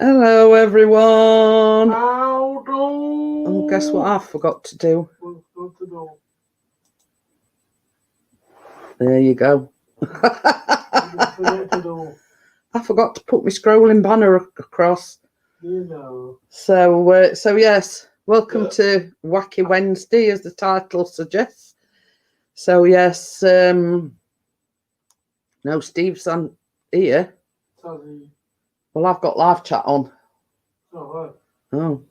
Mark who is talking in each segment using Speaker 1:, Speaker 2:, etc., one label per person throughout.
Speaker 1: Hello, everyone.
Speaker 2: How do?
Speaker 1: Oh, guess what I forgot to do? There you go. I forgot to put my scrolling banner across.
Speaker 2: You know.
Speaker 1: So yes, welcome to Wacky Wednesday, as the title suggests. So yes, no, Steve's on here. Well, I've got live chat on.
Speaker 2: Oh,
Speaker 1: Oh.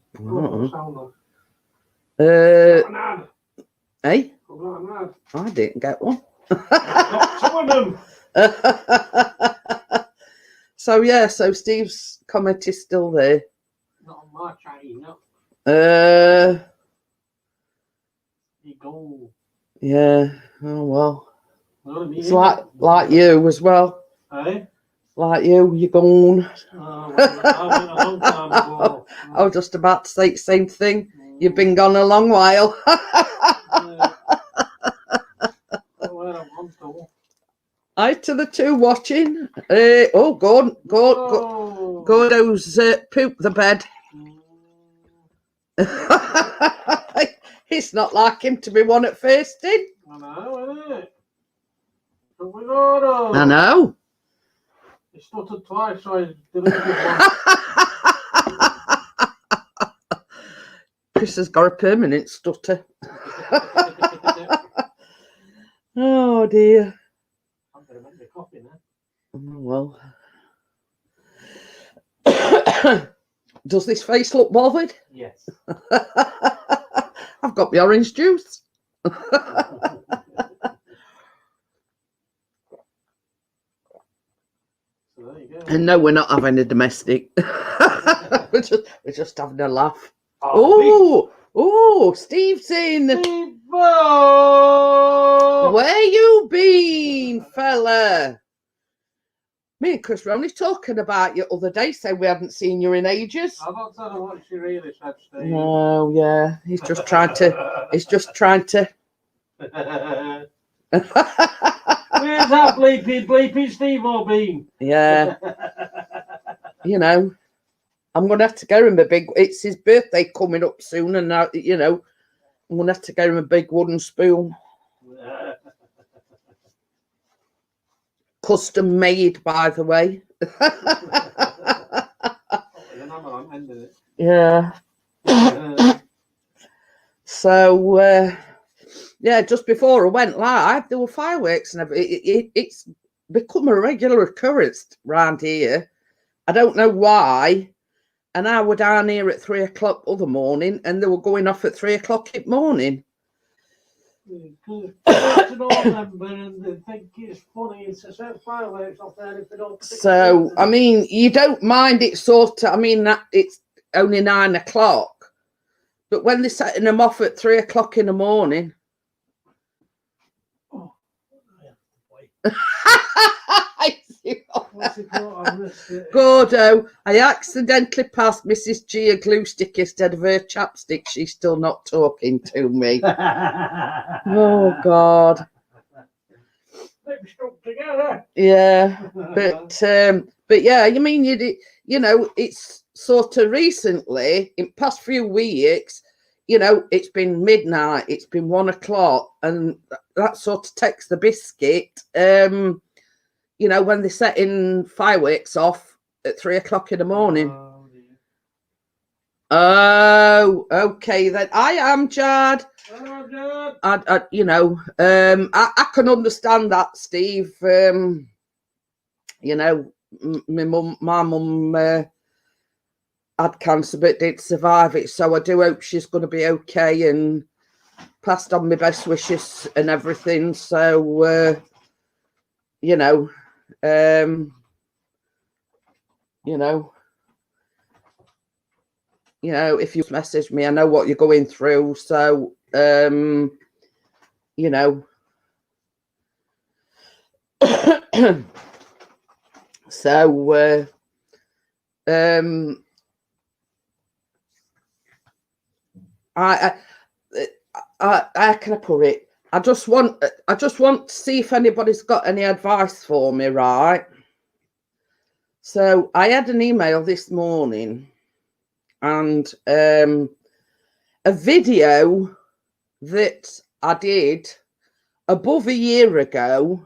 Speaker 1: Hey? I didn't get one. So yeah, so Steve's comment is still there.
Speaker 2: Not on my chat, you know. You go.
Speaker 1: Yeah. Oh well. It's like you as well.
Speaker 2: Hey?
Speaker 1: Like you're gone.
Speaker 2: I went a long time ago.
Speaker 1: I was just about to say the same thing. You've been gone a long while. Hi to the two watching. Gordo's poop the bed. It's not like him to be one at first in.
Speaker 2: I know, isn't it? Gordo.
Speaker 1: I know.
Speaker 2: He stuttered twice, so I deleted one.
Speaker 1: Chris has got a permanent stutter. Oh dear.
Speaker 2: I'm going to make me coffee now.
Speaker 1: Well. Does this face look bothered?
Speaker 2: Yes.
Speaker 1: I've got the orange juice.
Speaker 2: So there you go.
Speaker 1: And no, we're not having a domestic. we're just having a laugh. Oh, Steve's in. Where you been, fella? Me and Chris were only talking about you other day, saying we haven't seen you in ages.
Speaker 2: I'm not telling her what she really said, Steve.
Speaker 1: No, yeah, he's just trying to.
Speaker 2: Where's that bleepy Steve or Bean?
Speaker 1: Yeah. You know, I'm gonna have to get him a big. It's his birthday coming up soon, and now I'm gonna have to get him a big wooden spoon. Custom made, by the way. Yeah. So, yeah, just before I went live, there were fireworks and everything. It's become a regular occurrence around here. I don't know why. And I were down here at 3 o'clock other morning, and they were going off at 3 o'clock in the morning. So, I mean, you don't mind it sort of, I mean, that it's only 9 o'clock, but when they're setting them off at 3 o'clock in the morning.
Speaker 2: Oh,
Speaker 1: Gordo, I accidentally passed Mrs. G a glue stick instead of her chapstick. She's still not talking to me. Oh God.
Speaker 2: They've stuck together.
Speaker 1: Yeah, but yeah, you mean it's sort of recently in past few weeks. It's been midnight. It's been 1 o'clock, and that sort of takes the biscuit. When they're setting fireworks off at 3 o'clock in the morning. Oh, okay then. I am Jad. I can understand that, Steve. My mum had cancer but did survive it, so I do hope she's going to be okay, and passed on my best wishes and everything. So, if you message me, I know what you're going through. So, so, how can I put it? I just want to see if anybody's got any advice for me, right? So I had an email this morning and a video that I did above a year ago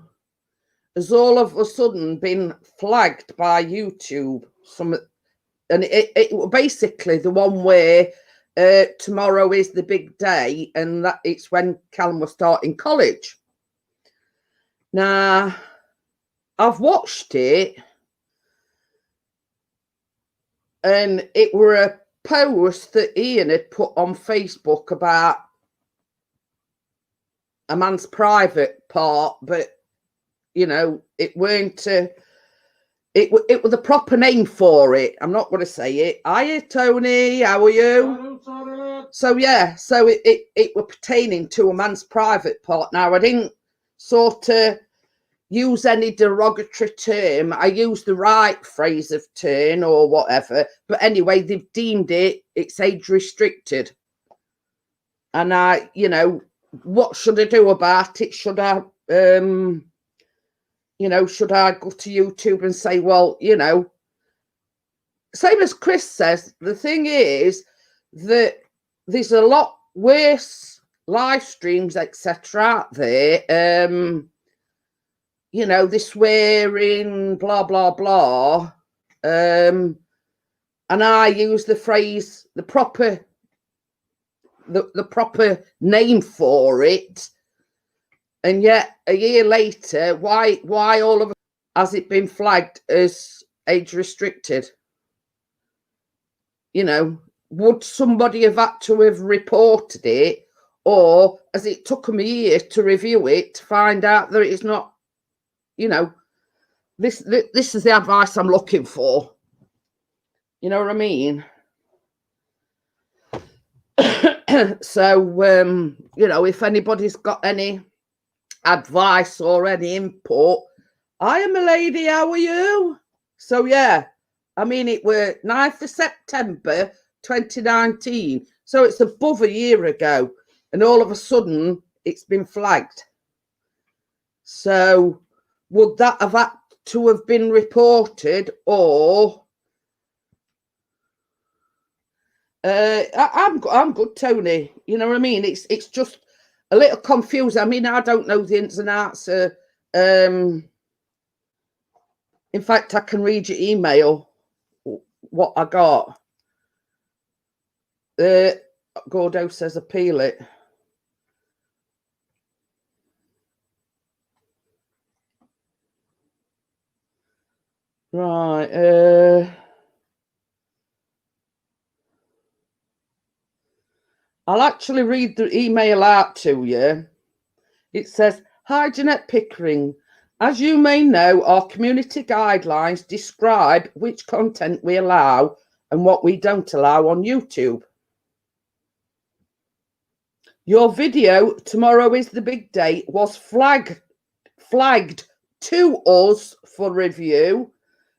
Speaker 1: has all of a sudden been flagged by YouTube. And it basically the one where tomorrow is the big day, and that it's when Callum was starting college. Now, I've watched it, and it were a post that Ian had put on Facebook about a man's private part, but you know, it weren't. It was the proper name for it. I'm not going to say it. Hiya, Tony. How are you? So yeah, so it were pertaining to a man's private part. Now I didn't sort of use any derogatory term. I used the right phrase of turn or whatever. But anyway, they've deemed it's age restricted. And I, you know, what should I do about it? Should I, you know, should I go to YouTube and say, well, you know, same as Chris says, the thing is that there's a lot worse live streams, etc. out there. You know, this swearing, blah, blah, blah. And I use the phrase, the proper name for it. And yet a year later, why all of it has it been flagged as age restricted? You know, would somebody have had to have reported it, or has it took them a year to review it to find out that it's not? You know, this is the advice I'm looking for. You know what I mean? So you know, if anybody's got any advice or any input, I am a lady, how are you? So yeah, I mean, it were 9th of September 2019, so it's above a year ago, and all of a sudden it's been flagged. So would that have had to have been reported, or I'm good, Tony, you know what I mean? It's just a little confused. I mean, I don't know the ins and outs. In fact, I can read your email, what I got. Gordo says appeal it. Right. I'll actually read the email out to you. It says, hi, Jeanette Pickering. As you may know, our community guidelines describe which content we allow and what we don't allow on YouTube. Your video, tomorrow is the big day, was flagged to us for review.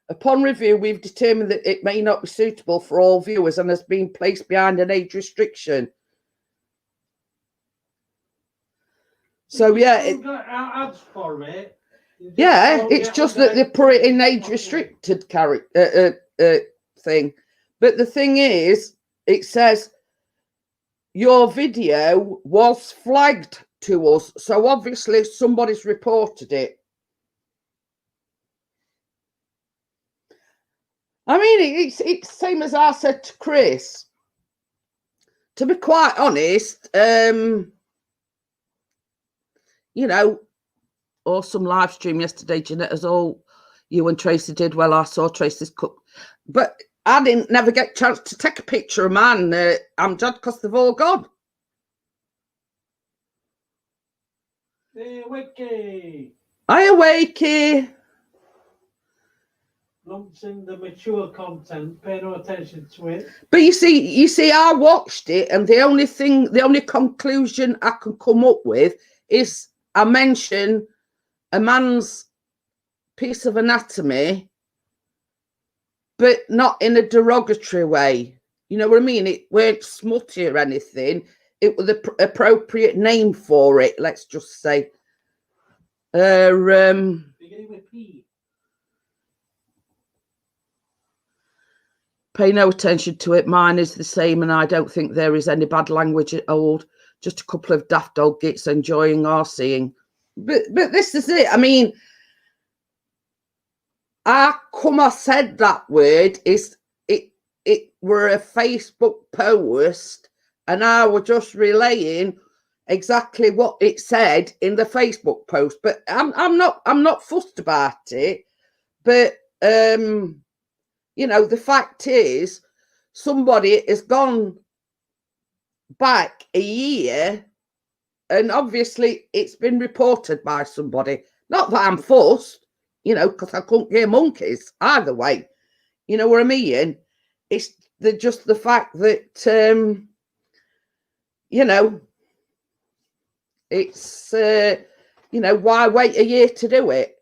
Speaker 1: Upon review, we've determined that it may not be suitable for all viewers and has been placed behind an age restriction. So yeah,
Speaker 2: ads for it.
Speaker 1: Yeah, it's just that they put it in age restricted thing. But the thing is, it says your video was flagged to us, so obviously somebody's reported it. I mean, it's same as I said to Chris. To be quite honest, you know, awesome live stream yesterday, Jeanette, as all you and Tracy did. Well, I saw Tracy's cook, but I didn't never get a chance to take a picture of mine. I'm dead because they've all gone.
Speaker 2: Hey, Wacky.
Speaker 1: Hiya, Wacky.
Speaker 2: Launching the mature content, pay no attention to it.
Speaker 1: But you see, I watched it, and the only conclusion I can come up with is I mention a man's piece of anatomy, but not in a derogatory way. You know what I mean? It weren't smutty or anything. It was the appropriate name for it, let's just say.
Speaker 2: Beginning with P.
Speaker 1: Pay no attention to it. Mine is the same, and I don't think there is any bad language at old. Just a couple of daft old gits enjoying our seeing. But this is it. I mean, I said that word is it were a Facebook post, and I was just relaying exactly what it said in the Facebook post. But I'm not fussed about it. But you know, the fact is, somebody has gone back a year, and obviously it's been reported by somebody. Not that I'm fussed, you know, because I couldn't hear monkeys either way. You know what I mean? It's just the fact that, you know, it's, you know, why wait a year to do it?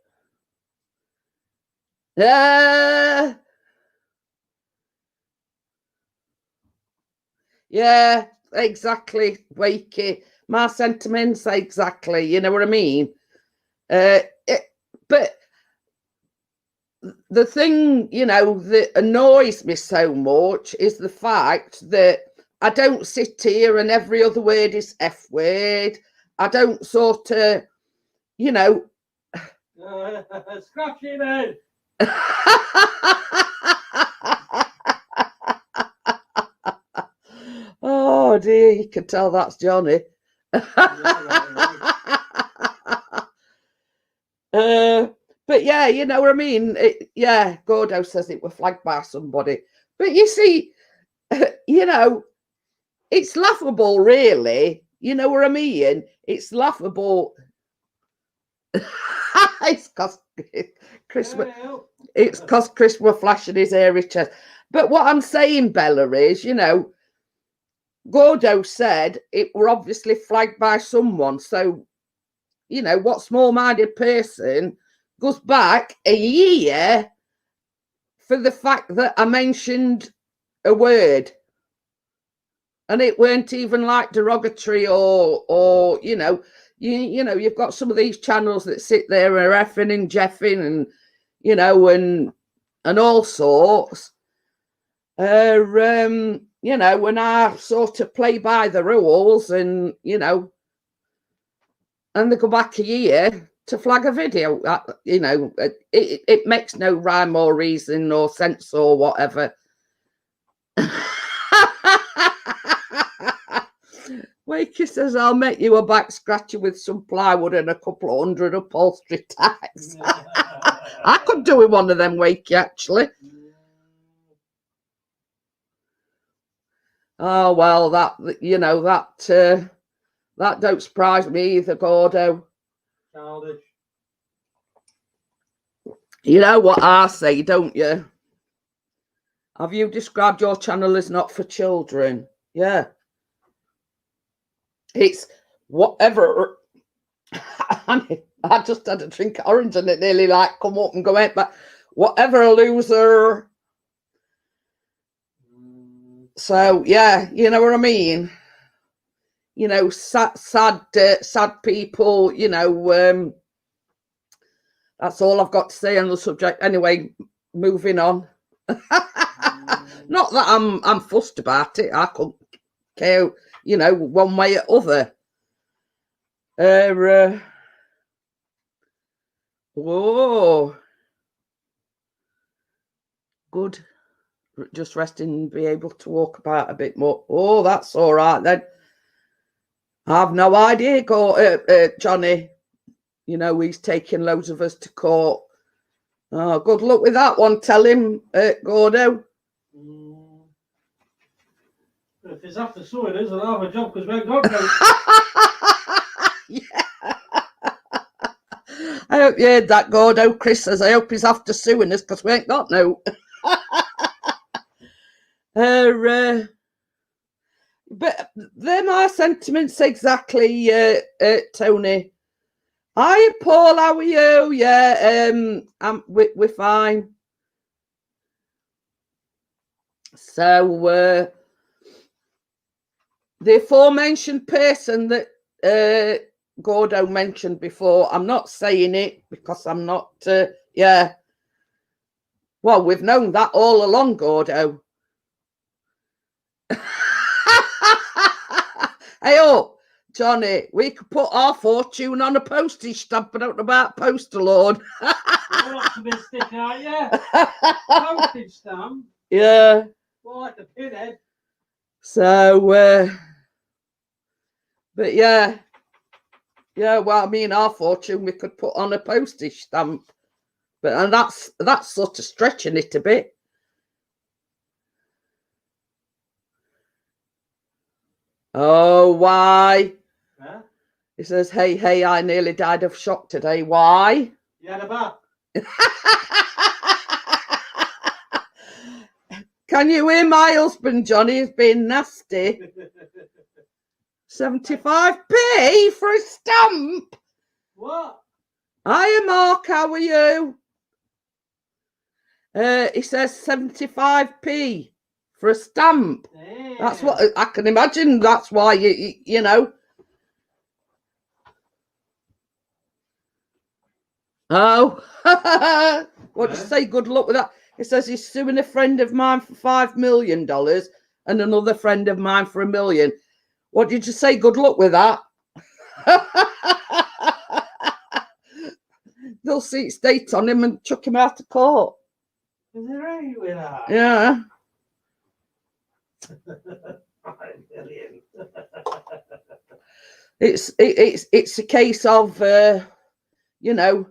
Speaker 1: Yeah, exactly, Wakey. My sentiments, exactly. You know what I mean? But the thing, you know, that annoys me so much is the fact that I don't sit here and every other word is F word. I don't sort of, you know.
Speaker 2: Scratching it.
Speaker 1: Oh dear, you can tell that's Johnny. But yeah, you know what I mean? Yeah, Gordo says it was flagged by somebody. But you see, you know, it's laughable, really. You know what I mean? It's laughable. It's because Chris was flashing his hairy chest. But what I'm saying, Bella, is, you know, Gordo said it were obviously flagged by someone. So, you know, what small-minded person goes back a year for the fact that I mentioned a word, and it weren't even like derogatory or you know, you know, you've got some of these channels that sit there and are effing and jeffing and, you know, and all sorts. You know, when I sort of play by the rules, and you know, and they go back a year to flag a video, you know, it makes no rhyme or reason or sense or whatever. Wakey says, I'll make you a back scratcher with some plywood and a couple of 100 upholstery tacks. I could do with one of them, Wakey, actually. Oh, well, that, you know, that don't surprise me either, Gordo.
Speaker 2: Childish.
Speaker 1: You know what I say, don't you? Have you described your channel as not for children? Yeah. It's whatever. I just had a drink of orange and it nearly like come up and go out, but whatever a loser. So yeah, you know what I mean? You know, sad people, you know, that's all I've got to say on the subject. Anyway, moving on. Not that I'm fussed about it. I couldn't care, you know, one way or other. Whoa. Good. Just resting and be able to walk about a bit more. Oh, that's all right then. I've no idea, Johnny. You know, he's taking loads of us to court. Oh, good luck with that one. Tell him, Gordo.
Speaker 2: If he's after suing us, I'll have a job because we ain't got no.
Speaker 1: Yeah. I hope you heard that, Gordo. Chris says, I hope he's after suing us because we ain't got no. But they're my sentiments exactly, Tony. Hi, Paul. How are you? Yeah, we're fine. So, the aforementioned person that Gordo mentioned before, I'm not saying it because I'm not. Yeah. Well, we've known that all along, Gordo. Hey, oh, Johnny, we could put our fortune on a postage stamp. I don't know about postal lord.
Speaker 2: You're optimistic, aren't you? Postage stamp.
Speaker 1: Yeah.
Speaker 2: More like a pinhead.
Speaker 1: So, but yeah. Yeah, well, I mean, our fortune we could put on a postage stamp. But and that's sort of stretching it a bit. Oh, why?
Speaker 2: Huh?
Speaker 1: He says, hey, I nearly died of shock today. Why?
Speaker 2: You had a bath.
Speaker 1: Can you hear my husband, Johnny? He's being nasty. 75p for a stamp.
Speaker 2: What?
Speaker 1: Hiya, Mark. How are you? He says 75p for a stamp.
Speaker 2: Damn.
Speaker 1: That's what I can imagine. That's why you know. Oh, what do you say? Good luck with that. It says he's suing a friend of mine for $5 million and another friend of mine for $1 million. What did you say? Good luck with that. They'll seat state on him and chuck him out of court.
Speaker 2: Is it right with that?
Speaker 1: Yeah.
Speaker 2: 5 million.
Speaker 1: It's a case of you know,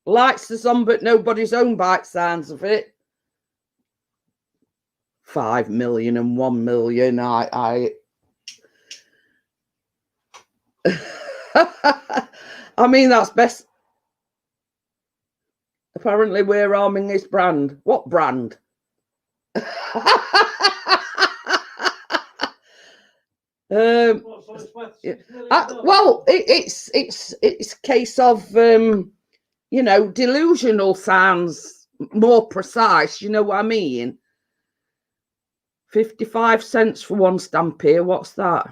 Speaker 1: lights is on but nobody's home by the sounds of it. 5 million and 1 million. I I mean, that's best. Apparently we're harming his brand. What brand? Well, it's a case of you know, delusional sounds more precise. You know what I mean? 55 cents for one stamp here. What's that?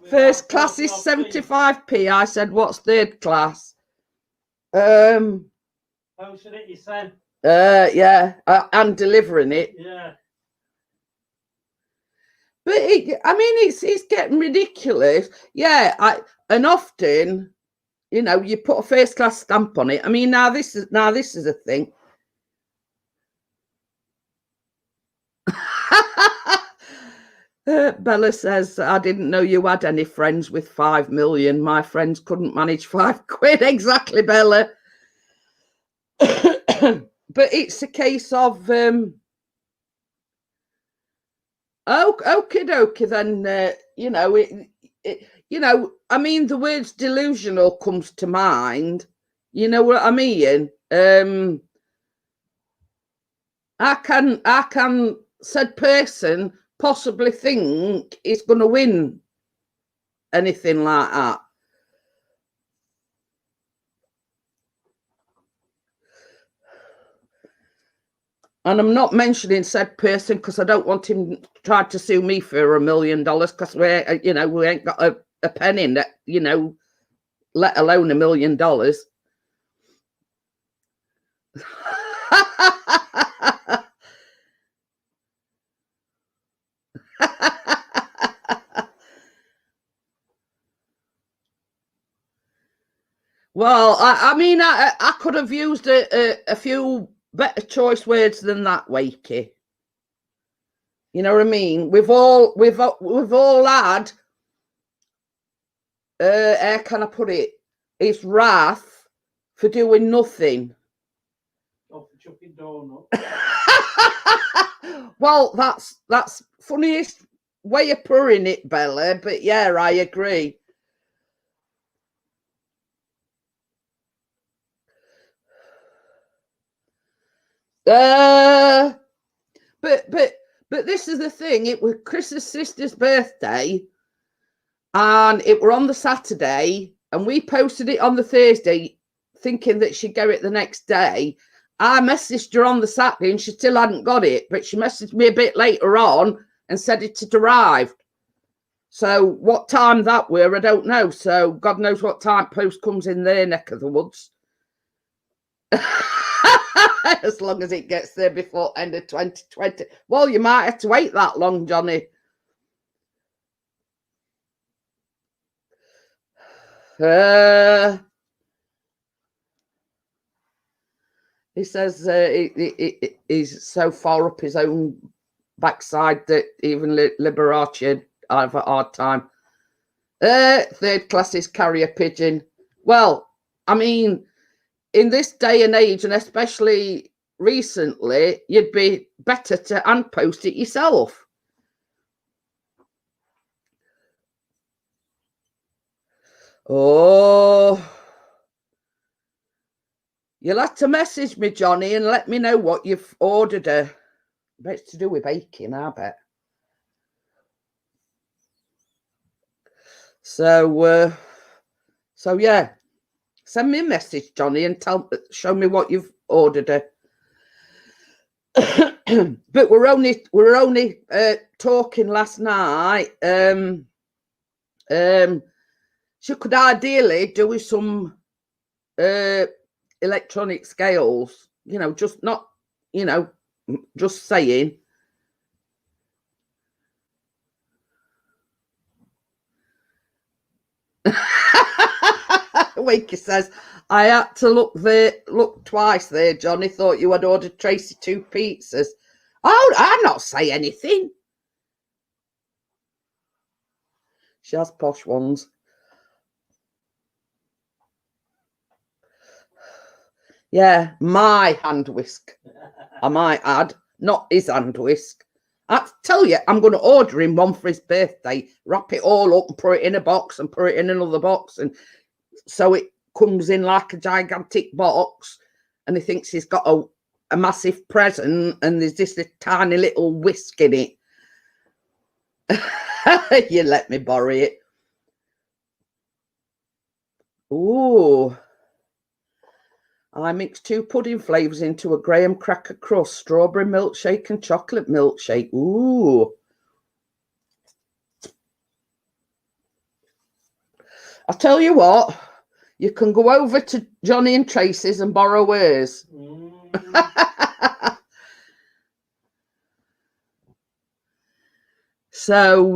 Speaker 1: First class is 75p. I said, what's third class?
Speaker 2: Posting it, you said.
Speaker 1: Yeah, and delivering it.
Speaker 2: Yeah.
Speaker 1: But I mean, it's getting ridiculous. Yeah, and often, you know, you put a first class stamp on it. I mean, now this is a thing. Bella says, I didn't know you had any friends with 5 million. My friends couldn't manage 5 quid. Exactly, Bella. But it's a case of okie dokie then, you know, you know, I mean, the words delusional comes to mind. You know what I mean? I can said person possibly think it's going to win anything like that. And I'm not mentioning said person because I don't want him trying to sue me for $1 million because we're, you know, we ain't got a penny in that, you know, let alone $1 million. Well, I mean, I could have used a few better choice words than that, Wakey. You know what I mean? We've all had. How can I put it? It's wrath for doing nothing.
Speaker 2: Or for chucking donuts.
Speaker 1: Well, that's funniest way of putting it, Bella. But yeah, I agree. But this is the thing. It was Chris's sister's birthday, and it were on the Saturday, and we posted it on the Thursday, thinking that she'd get it the next day. I messaged her on the Saturday, and she still hadn't got it, but she messaged me a bit later on and said it had arrived. So what time that were, I don't know. So God knows what time post comes in their neck of the woods. As long as it gets there before end of 2020. Well, you might have to wait that long, Johnny. He says he's so far up his own backside that even Liberace have a hard time. Third class is carrier pigeon. Well, I mean, in this day and age, and especially recently, you'd be better to hand post it yourself. Oh, you'll have to message me, Johnny, and let me know what you've ordered. I bet it's to do with baking, I bet. So yeah, send me a message, Johnny, and show me what you've ordered. But we're only talking last night. She could ideally do with some electronic scales, just not, just saying. Wakey says, I had to look twice there, Johnny. Thought you had ordered Tracy 2 pizzas. Oh, I'll not say anything. She has posh ones. Yeah, my hand whisk. I might add, not his hand whisk. I tell you, I'm going to order him one for his birthday, wrap it all up and put it in a box and put it in another box. And so it comes in like a gigantic box and he thinks he's got a massive present and there's this tiny little whisk in it. You let me borrow it. Ooh. I mixed 2 pudding flavours into a graham cracker crust, strawberry milkshake and chocolate milkshake. Ooh. I'll tell you what, you can go over to Johnny and Tracy's and borrow hers. So,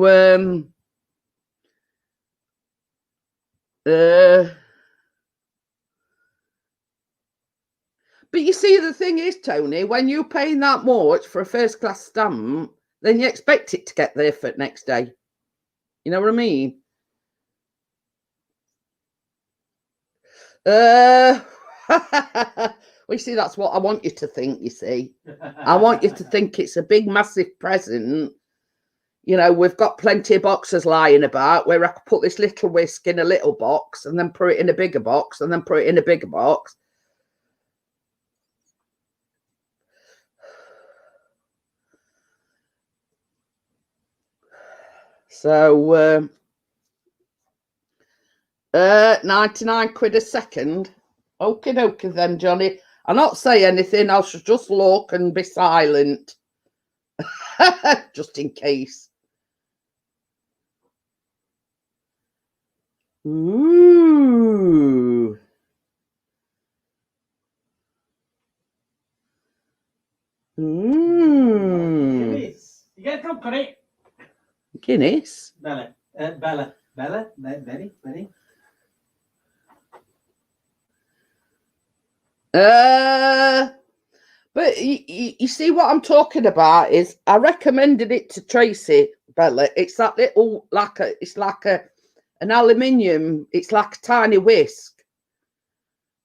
Speaker 1: but you see, the thing is, Tony, when you're paying that much for a first class stamp, then you expect it to get there for next day. You know what I mean? Well, you see, that's what I want you to think, you see. I want you to think it's a big, massive present. We've got plenty of boxes lying about where I could put this little whisk in a little box and then put it in a bigger box and then put it in a bigger box. So, 99 quid a second. Okie dokie then, Johnny. I'll not say anything. I should just look and be silent. Just in case. Ooh.
Speaker 2: Guinness. You get drunk on it.
Speaker 1: Guinness?
Speaker 2: Bella. Very.
Speaker 1: But you see what I'm talking about is I recommended it to Tracy, Bella. It's that little, it's like an aluminium, it's like a tiny whisk.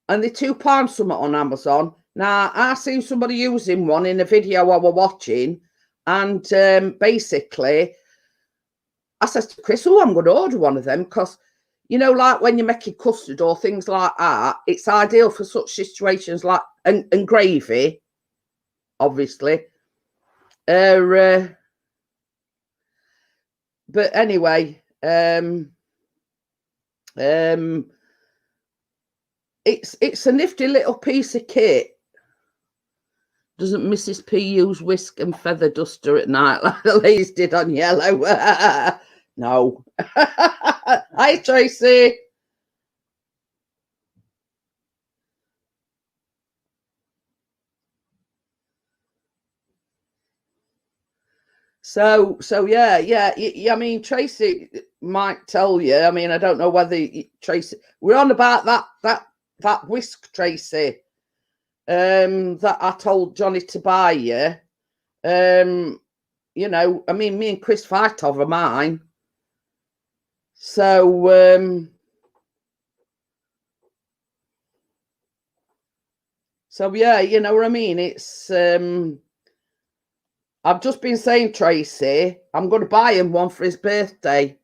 Speaker 1: And they're £2 something on Amazon. Now, I seen somebody using one in a video I was watching. And basically, I said to Chris, I'm going to order one of them because, like when you're making custard or things like that, it's ideal for such situations like, and gravy, obviously. But anyway, it's a nifty little piece of kit. Doesn't Mrs. P use whisk and feather duster at night like the ladies did on Yellow? No. Hi, Tracy. So yeah. I mean, Tracy might tell you. I mean, I don't know whether Tracy. We're on about that whisk, Tracy. That I told Johnny to buy you. You know, I mean, me and Chris fight over mine. So so yeah, you know what I mean. It's I've just been saying, Tracy, I'm going to buy him one for his birthday.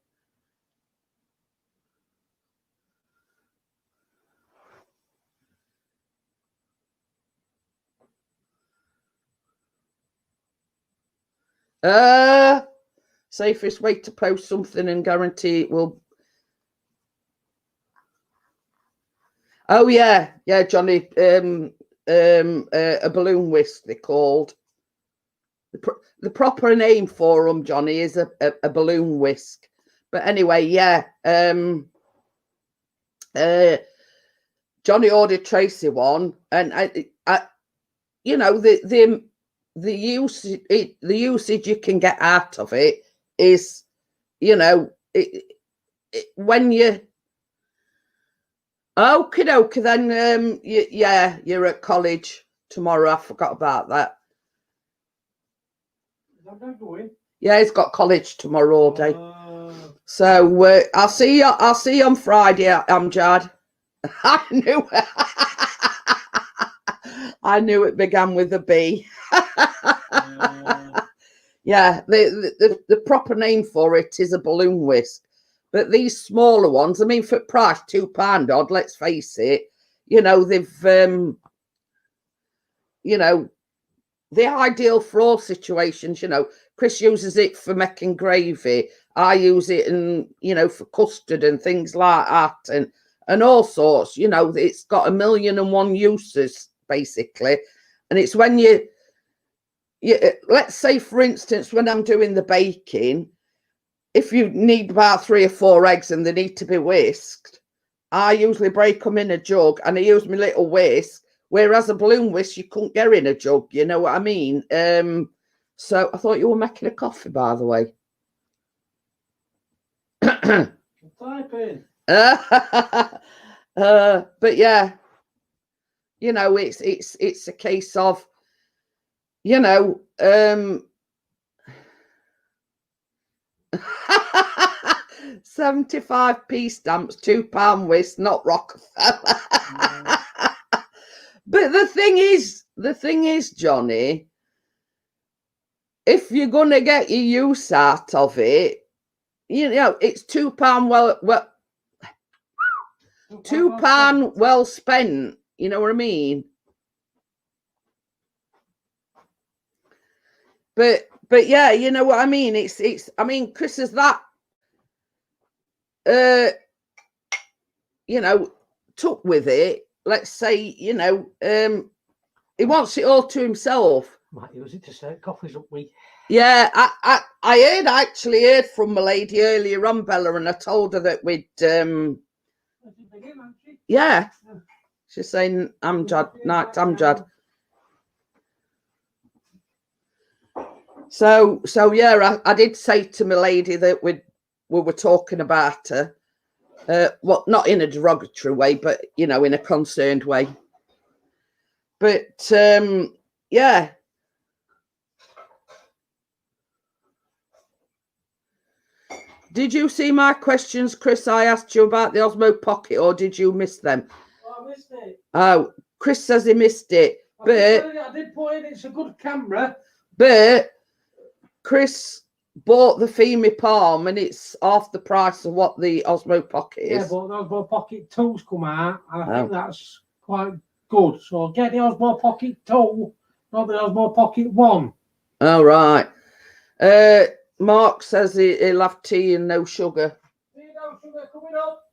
Speaker 1: Safest way to post something and guarantee it will. Oh yeah, Johnny. A balloon whisk they're called. The proper name for them, Johnny, is a balloon whisk. But anyway, yeah. Johnny ordered Tracy one, and I you know, the usage you can get out of it is, you know, when you okie dokie, then yeah, you're at college tomorrow. I forgot about that. Yeah, he's got college tomorrow all day. So I'll see you on Friday, Amjad. I knew it. I knew it began with a B. Yeah, the proper name for it is a balloon whisk. But these smaller ones, I mean, for price £2 odd, let's face it, you know, they've you know, the ideal for all situations. You know, Chris uses it for making gravy. I use it you know, for custard and things like that, and all sorts. You know, it's got 1,000,001 uses basically. And it's when you let's say, for instance, when I'm doing the baking, if you need about 3 or 4 eggs and they need to be whisked, I usually break them in a jug and I use my little whisk. Whereas a balloon whisk, you couldn't get in a jug. You know what I mean? So I thought you were making a coffee, by the way.
Speaker 2: Typing.
Speaker 1: But yeah, you know, it's a case of, you know, 75p stamps, £2 whisk, not Rockefeller. But the thing is, Johnny, if you're gonna get your use out of it, you know, it's £2 well £2 well spent. You know what I mean? But yeah, you know what I mean. It's. I mean, Chris is that. You know, took with it. Let's say, you know, he wants it all to himself.
Speaker 2: Might use it to start coffees up with.
Speaker 1: Yeah, I actually heard from my lady earlier on, Bella, and I told her that we'd yeah. She's saying Amjad, night Amjad. So yeah, I did say to my lady that we were talking about her. Well, not in a derogatory way, but you know, in a concerned way. But yeah. Did you see my questions, Chris? I asked you about the Osmo Pocket, or did you miss them?
Speaker 2: Oh, I missed it.
Speaker 1: Oh, Chris says he missed it. But
Speaker 2: I did put in, it's a good camera.
Speaker 1: But Chris bought the Femi Palm and it's half the price of what the Osmo Pocket is.
Speaker 2: Yeah, but the Osmo Pocket 2's come out, and I think that's quite good. So get the Osmo Pocket 2, not the Osmo Pocket 1.
Speaker 1: Oh, right. Mark says he'll have tea and no sugar.
Speaker 2: Tea, no sugar coming up.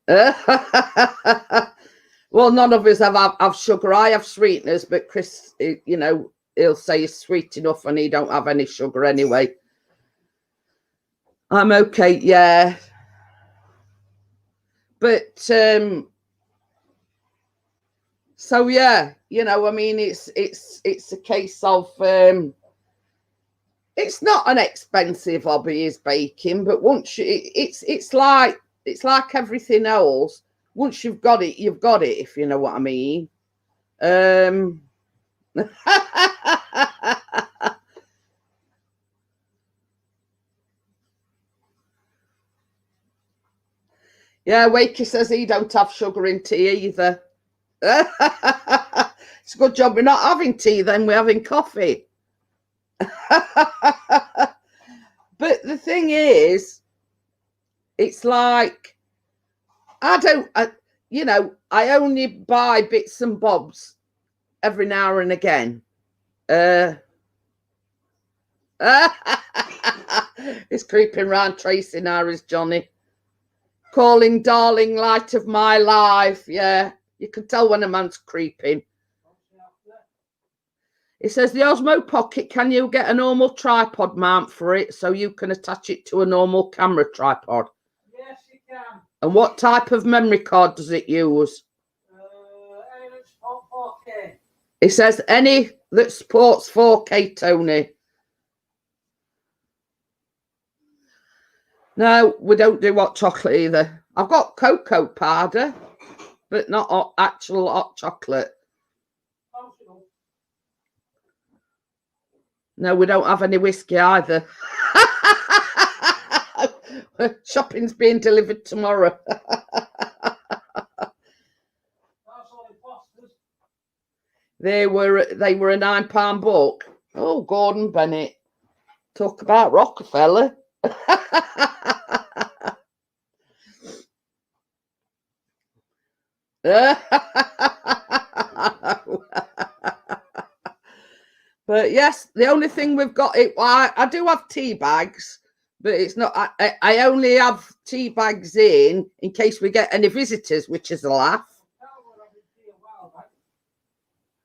Speaker 1: Well, none of us have sugar. I have sweeteners, but Chris, you know, he'll say it's sweet enough and he don't have any sugar anyway. I'm okay, yeah. But so yeah, you know, I mean, it's a case of it's not an expensive hobby, is baking, but once you, it's like everything else. Once you've got it, you've got it, if you know what I mean. Yeah, Wakey says he don't have sugar in tea either. It's a good job we're not having tea then, we're having coffee. But the thing is, it's like, you know, I only buy bits and bobs every now and again. It's creeping round Tracy now, is Johnny. Calling darling light of my life. Yeah, you can tell when a man's creeping. It says the Osmo Pocket, can you get a normal tripod mount for it so you can attach it to a normal camera tripod?
Speaker 2: Yes, you can.
Speaker 1: And what type of memory card does it use? It says any that supports 4K, Tony. No, we don't do hot chocolate either. I've got cocoa powder, but not actual hot chocolate. No, we don't have any whiskey either. Shopping's being delivered tomorrow. They were a £9 book. Oh, Gordon Bennett. Talk about Rockefeller. But yes, the only thing we've got, I do have tea bags, but it's not, I only have tea bags in case we get any visitors, which is a laugh.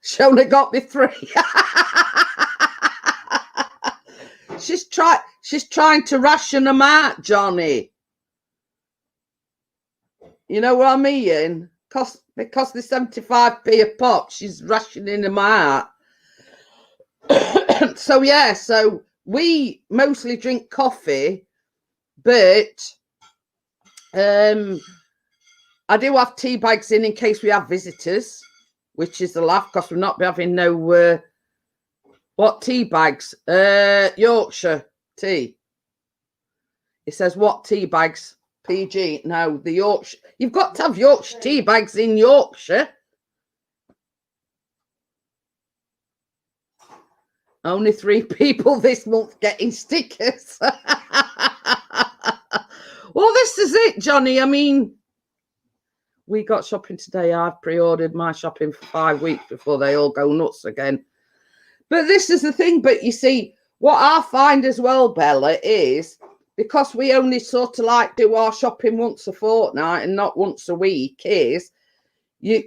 Speaker 1: She only got me 3. She's trying to ration them out, Johnny. You know what I mean? Because they're 75p a pop, she's rationing them out. So yeah, so we mostly drink coffee, but I do have tea bags in case we have visitors, which is a laugh because we'll not be having no what tea bags? Yorkshire tea. It says what tea bags? PG. No, the Yorkshire. You've got to have Yorkshire tea bags in Yorkshire. Only 3 people this month getting stickers. Well, this is it, Johnny. I mean, we got shopping today. I've pre-ordered my shopping for 5 weeks before they all go nuts again. But this is the thing. But you see, what I find as well, Bella, is because we only sort of like do our shopping once a fortnight and not once a week, is you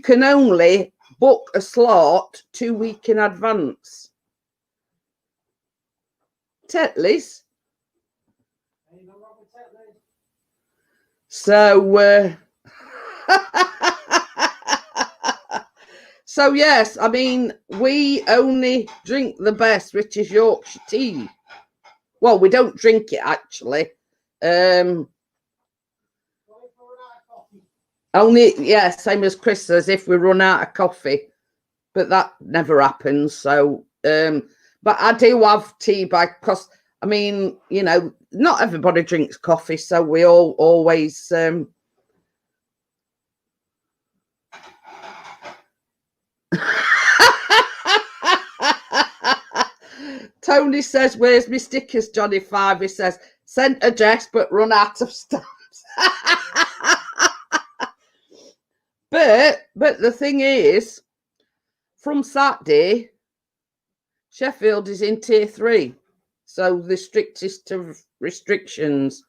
Speaker 1: can only book a slot 2 weeks in advance. Tetley's. So so yes, I mean, we only drink the best, which is Yorkshire tea. Well, we don't drink it actually. Only, yeah, same as Chris says, if we run out of coffee, but that never happens. So but I do have tea bag because, I mean, you know, not everybody drinks coffee, so we all always Tony says, where's my stickers, Johnny 5? He says, sent address but run out of stamps. But the thing is, from Saturday, Sheffield is in tier 3, so the strictest of restrictions.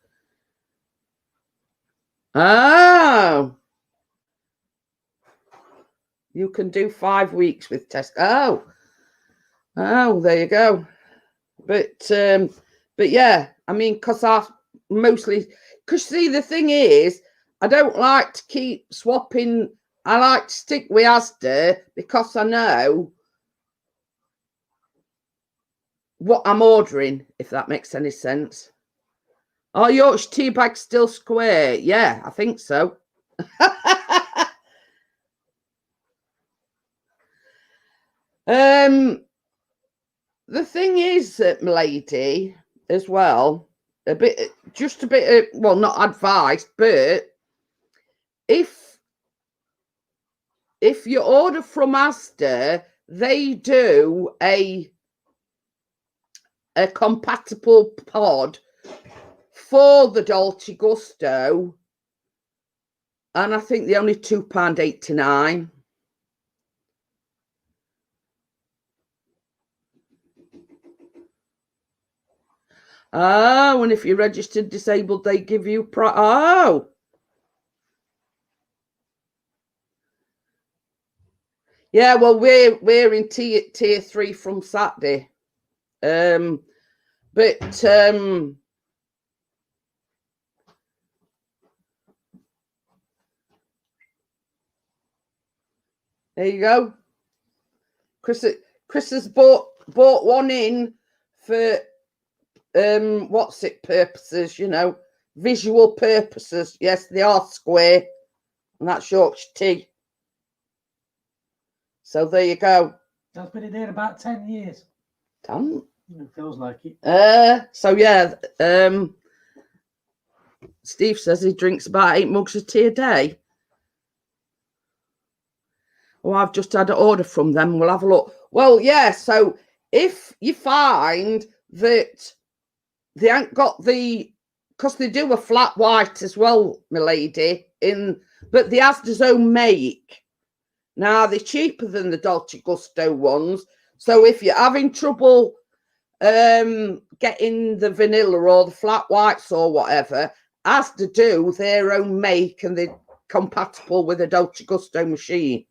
Speaker 1: Oh, you can do 5 weeks with Tesco. Oh, there you go. But yeah, I mean, because I mostly, because see, the thing is, I don't like to keep swapping. I like to stick with Asda because I know what I'm ordering, if that makes any sense. Oh, Yorkshire tea bag still square. Yeah, I think so. The thing is, m'lady, as well, just a bit of, well, not advice, but if you order from Asda, they do a compatible pod for the Dolce Gusto, and I think they're only £2.89. Oh, and if you're registered disabled, they give you oh. Yeah, well, we're in tier 3 from Saturday. But there you go. Chris has bought one in for what's it purposes, you know, visual purposes. Yes, they are square, and that's Yorkshire tea. So there you go.
Speaker 2: That's been in there about 10 years.
Speaker 1: 10?
Speaker 2: It feels like it.
Speaker 1: So yeah, Steve says he drinks about 8 mugs of tea a day. Oh, I've just had an order from them. We'll have a look. Well, yeah, so if you find that they ain't got the, because they do a flat white as well, my lady, but the Asda's own make. Now, they're cheaper than the Dolce Gusto ones. So if you're having trouble getting the vanilla or the flat whites or whatever, Asda do their own make, and they're compatible with a Dolce Gusto machine.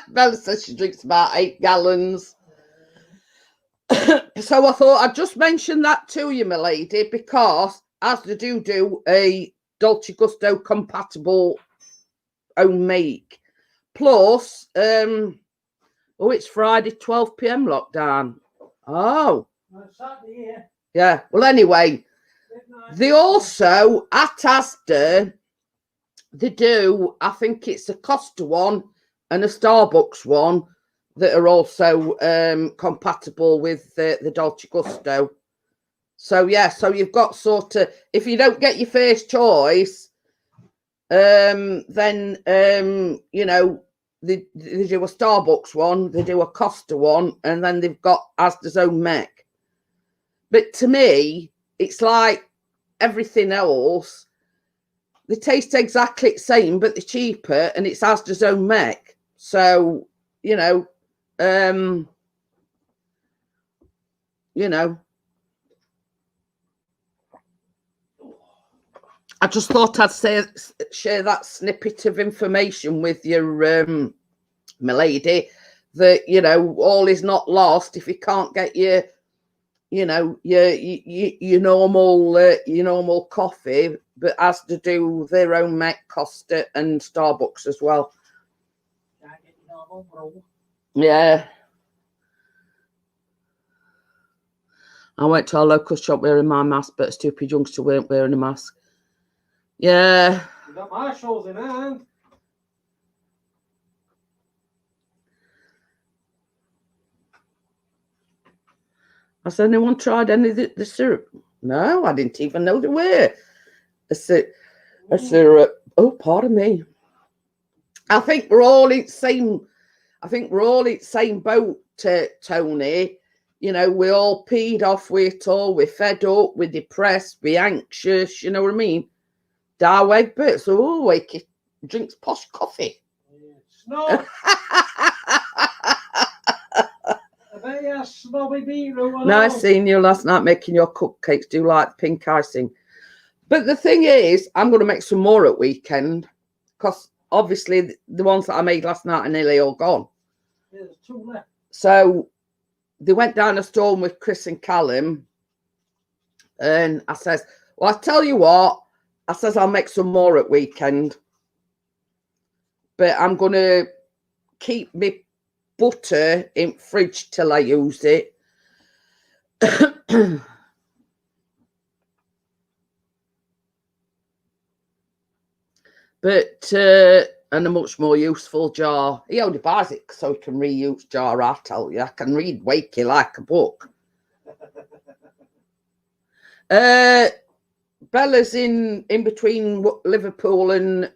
Speaker 1: Bella says she drinks about 8 gallons. So I thought I'd just mention that to you, my lady, because Asda do a Dolce Gusto compatible own make. Plus, it's Friday, 12 p.m. lockdown. Oh. Yeah. Well, anyway, they also, at Asda, they do, I think it's a Costa one and a Starbucks one that are also compatible with the Dolce Gusto. So, yeah, so you've got sort of, if you don't get your first choice, then, you know, they do a Starbucks one, they do a Costa one, and then they've got Asda's own mech. But to me, it's like everything else. They taste exactly the same, but they're cheaper, and it's Asda's own mech. So, you know, I just thought I'd share that snippet of information with you, my lady, that, you know, all is not lost if you can't get your, you know, your normal coffee, but Asda do their own Mac, Costa, and Starbucks as well. Yeah. I went to our local shop wearing my mask, but a stupid youngster weren't wearing a mask. Yeah.
Speaker 2: You got Marshalls in hand.
Speaker 1: Has anyone tried any of the syrup? No, I didn't even know there were a syrup. Oh, pardon me. I think we're all in the same. I think we're all in the same boat, Tony. You know, we're all peed off with it all. We're fed up. We're depressed. We're anxious. You know what I mean? Dar Egbert, so Wakey drinks posh coffee.
Speaker 2: Snob.
Speaker 1: No, I seen you last night making your cupcakes. Do like pink icing. But the thing is, I'm going to make some more at weekend, because obviously the ones that I made last night are nearly all gone.
Speaker 2: Yeah, there's 2 left.
Speaker 1: So they went down a storm with Chris and Callum, and I says, well, I tell you what, I says I'll make some more at weekend, but I'm going to keep me butter in fridge till I use it. But and a much more useful jar. He only buys it so he can reuse jar. I tell you, I can read Wacky like a book. Bella's in between Liverpool and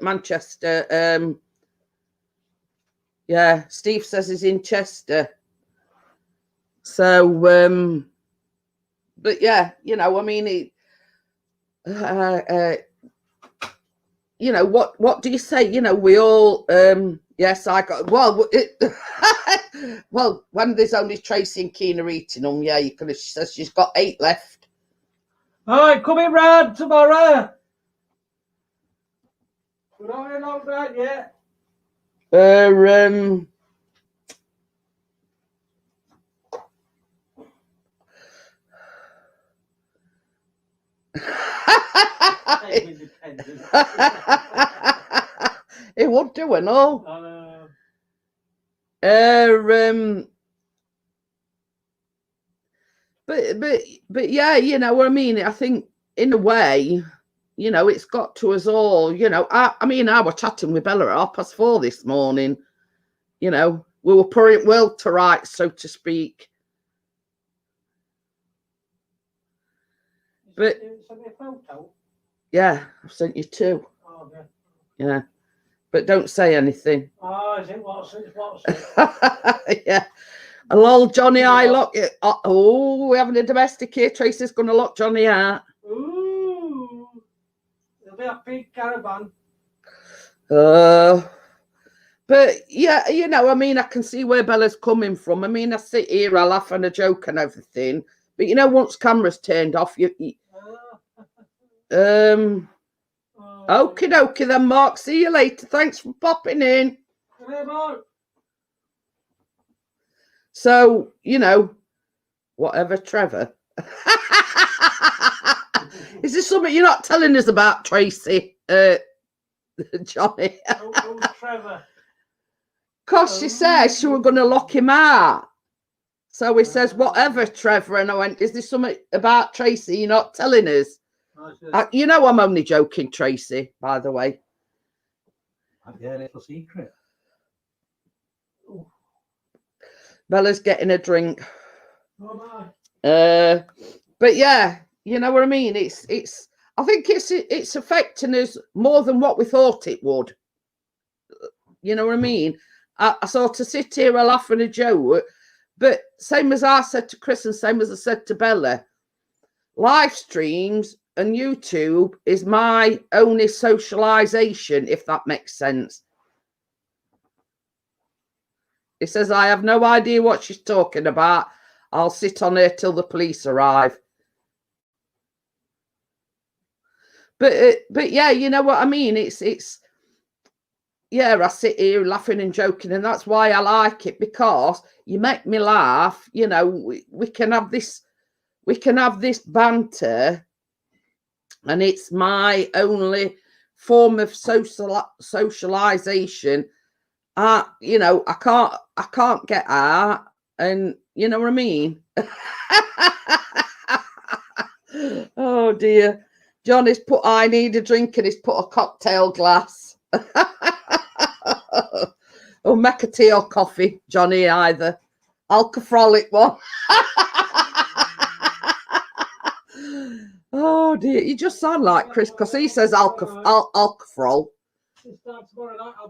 Speaker 1: Manchester. Yeah, Steve says he's in Chester. So, but yeah, you know, I mean, you know, what do you say? You know, we all, yes, I got, well, well, when there's only Tracy and Keena eating them, yeah, you could. She says she's got 8 left.
Speaker 2: All right, coming round tomorrow. We're not in lockdown yet.
Speaker 1: It won't do it, no. But yeah, you know what I mean. I think in a way, you know, it's got to us all. You know, I mean, I was chatting with Bella at 4:30 this morning. You know, we were putting world to rights, so to speak. But yeah, I've sent you 2.
Speaker 2: Oh,
Speaker 1: yeah, but don't say anything.
Speaker 2: Oh, is it? What's it?
Speaker 1: Yeah. And lol, Johnny, I lock it. Oh, we're having a domestic here. Tracy's going to lock Johnny out.
Speaker 2: Ooh, it'll be a big caravan.
Speaker 1: But yeah, you know, I mean, I can see where Bella's coming from. I mean, I sit here, I laugh and I joke and everything. But you know, once camera's turned off, okie dokie then, Mark. See you later. Thanks for popping in.
Speaker 2: Hey, Mark.
Speaker 1: So, you know, whatever, Trevor. Is there something you're not telling us about, Tracy? Johnny.
Speaker 2: Oh, Trevor.
Speaker 1: Because she says she was going to lock him out. So he says, whatever, Trevor. And I went, is there something about Tracy you're not telling us? You know I'm only joking, Tracy, by the way.
Speaker 2: I've got a little secret.
Speaker 1: Bella's getting a drink.
Speaker 2: Oh,
Speaker 1: but yeah, you know what I mean? It's I think it's affecting us more than what we thought it would. You know what I mean? I sort of sit here, I laugh and a joke, but same as I said to Chris and same as I said to Bella, live streams and YouTube is my only socialization, if that makes sense. It says, I have no idea what she's talking about. I'll sit on her till the police arrive. But yeah, you know what I mean? It's yeah, I sit here laughing and joking, and that's why I like it, because you make me laugh. You know, we can have this banter, and it's my only form of socialization. You know, I can't get out, and you know what I mean. Oh dear. Johnny's put I need a drink and he's put a cocktail glass. Or make a tea or coffee, Johnny, either. Alcoholic one. Oh dear, you just sound like Chris, because he says alcohol.
Speaker 2: I'll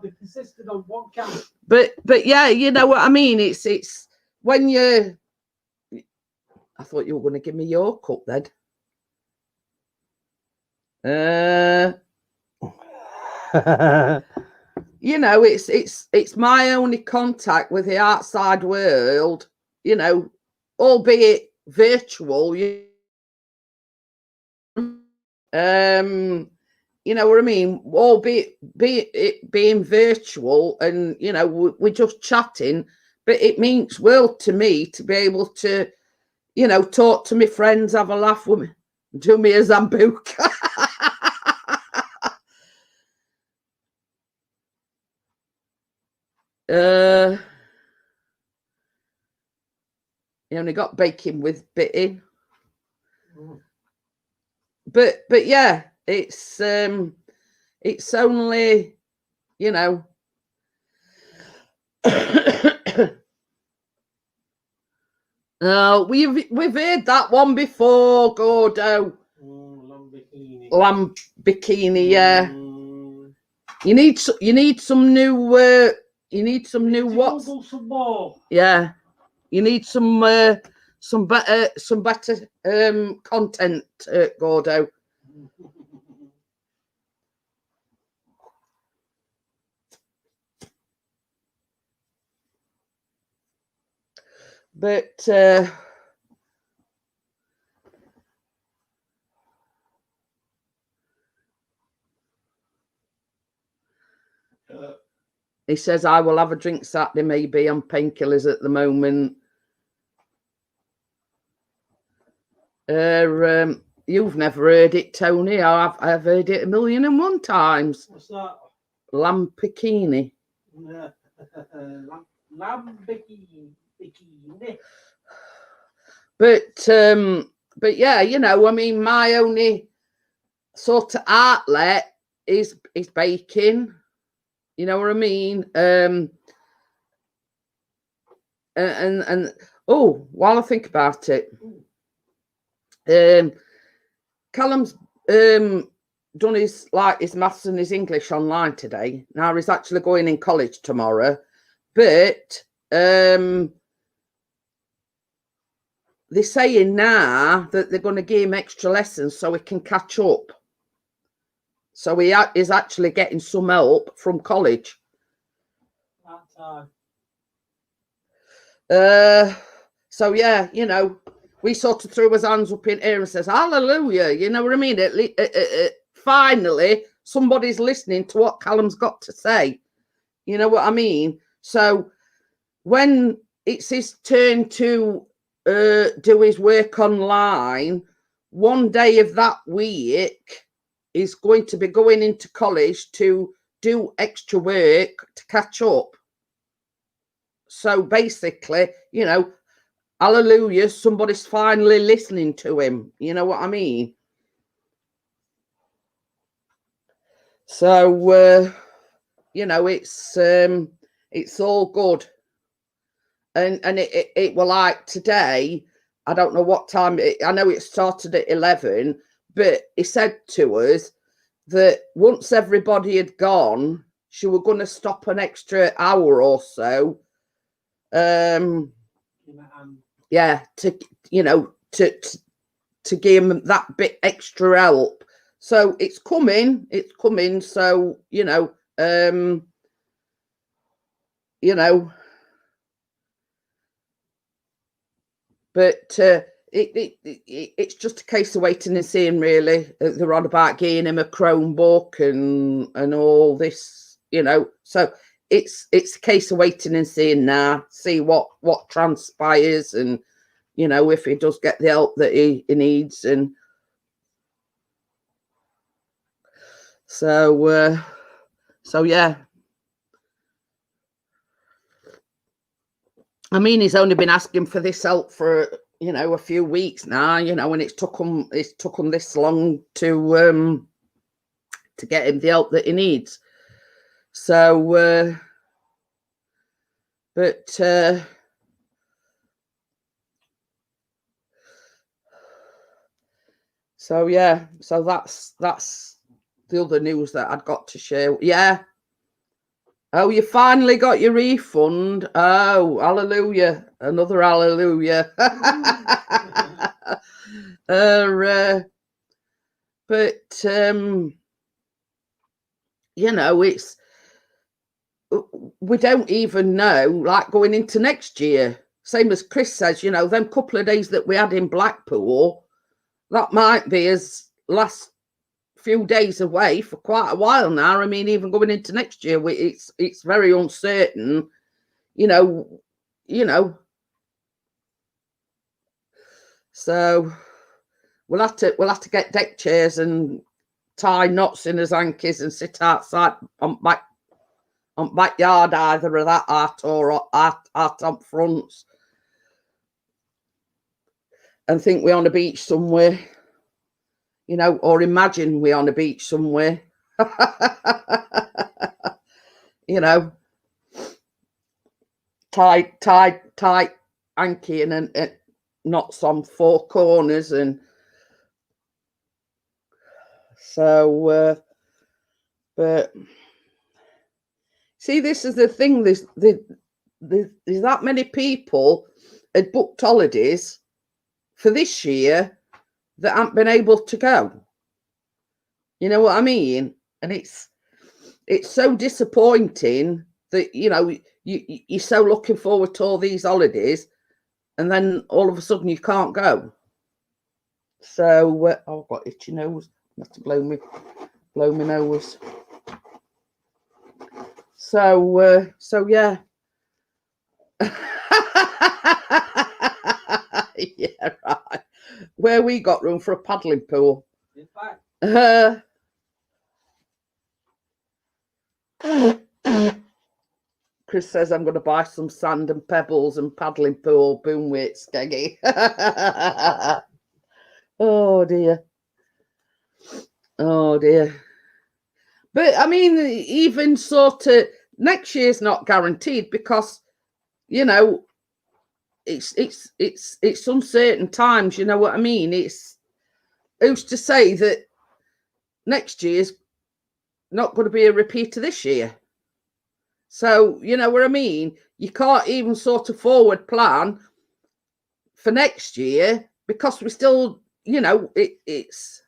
Speaker 2: be persistent on what can.
Speaker 1: But yeah, you know what I mean. It's when you. I thought you were going to give me your cup then. You know, it's my only contact with the outside world. You know, albeit virtual. You know what I mean? Albeit it being virtual, and you know we're just chatting, but it means world to me to be able to, you know, talk to my friends, have a laugh with me, do me a Zambuca. He only got bacon with bit in. But yeah, it's only, you know. We've heard that one before, Gordo.
Speaker 2: Lamb bikini.
Speaker 1: Lamb bikini, yeah. You need some new what?
Speaker 2: Some more.
Speaker 1: Yeah. You need some better content, Gordo. But he says, I will have a drink Saturday, maybe. On painkillers at the moment. You've never heard it, Tony. I've heard it 1,000,001 times.
Speaker 2: What's that?
Speaker 1: Lamb bikini.
Speaker 2: Yeah. Lamb bikini.
Speaker 1: But yeah, you know, I mean, my only sort of outlet is baking. You know what I mean? And oh, while I think about it, Callum's done his maths and his English online today. Now he's actually going in college tomorrow, but they're saying now that they're going to give him extra lessons so he can catch up. So he is actually getting some help from college. So yeah, you know, we sort of threw his hands up in air and says, hallelujah, you know what I mean? Finally, somebody's listening to what Callum's got to say. You know what I mean? So when it's his turn to do his work online, one day of that week is going to be going into college to do extra work to catch up. So basically, you know, hallelujah, somebody's finally listening to him. You know what I mean? So, you know, it's all good. And it were like today, I don't know what time, I know it started at 11, but he said to us that once everybody had gone, she were going to stop an extra hour or so. Yeah, to, you know, to give him that bit extra help. So it's coming. So, you know, but it's just a case of waiting and seeing, really. They're on about getting him a Chromebook and all this, you know. So it's a case of waiting and seeing now, see what transpires, and, you know, if he does get the help that he needs. And so yeah. I mean, he's only been asking for this help for, you know, a few weeks now, you know, and it's took him this long to get him the help that he needs. So, but so yeah, so that's the other news that I'd got to share. Yeah. Oh, you finally got your refund. Oh, hallelujah. Another hallelujah. But, you know, we don't even know, like, going into next year. Same as Chris says, you know, them couple of days that we had in Blackpool, that might be his last few days away for quite a while now. I mean, even going into next year, it's very uncertain, you know. So we'll have to get deck chairs and tie knots in his hankies and sit outside on backyard, either of that art or art up fronts. and think we're on a beach somewhere, you know, or imagine we're on a beach somewhere. You know, tight hanky and knots on four corners, and so but see, this is the thing, there's that many people had booked holidays for this year that haven't been able to go. You know what I mean? And it's so disappointing that, you know, you're so looking forward to all these holidays, and then all of a sudden you can't go. So I've got itchy nose. I have to blow my nose. So yeah. Yeah, right. Where we got room for a paddling pool. Chris says I'm going to buy some sand and pebbles and paddling pool, boom weight skeggy. Oh dear. Oh dear. But I mean, even sort of next year's not guaranteed, because, you know, it's uncertain times. You know what I mean? It's who's to say that next year's not going to be a repeat of this year? So, you know what I mean? You can't even sort of forward plan for next year, because we still, you know, it's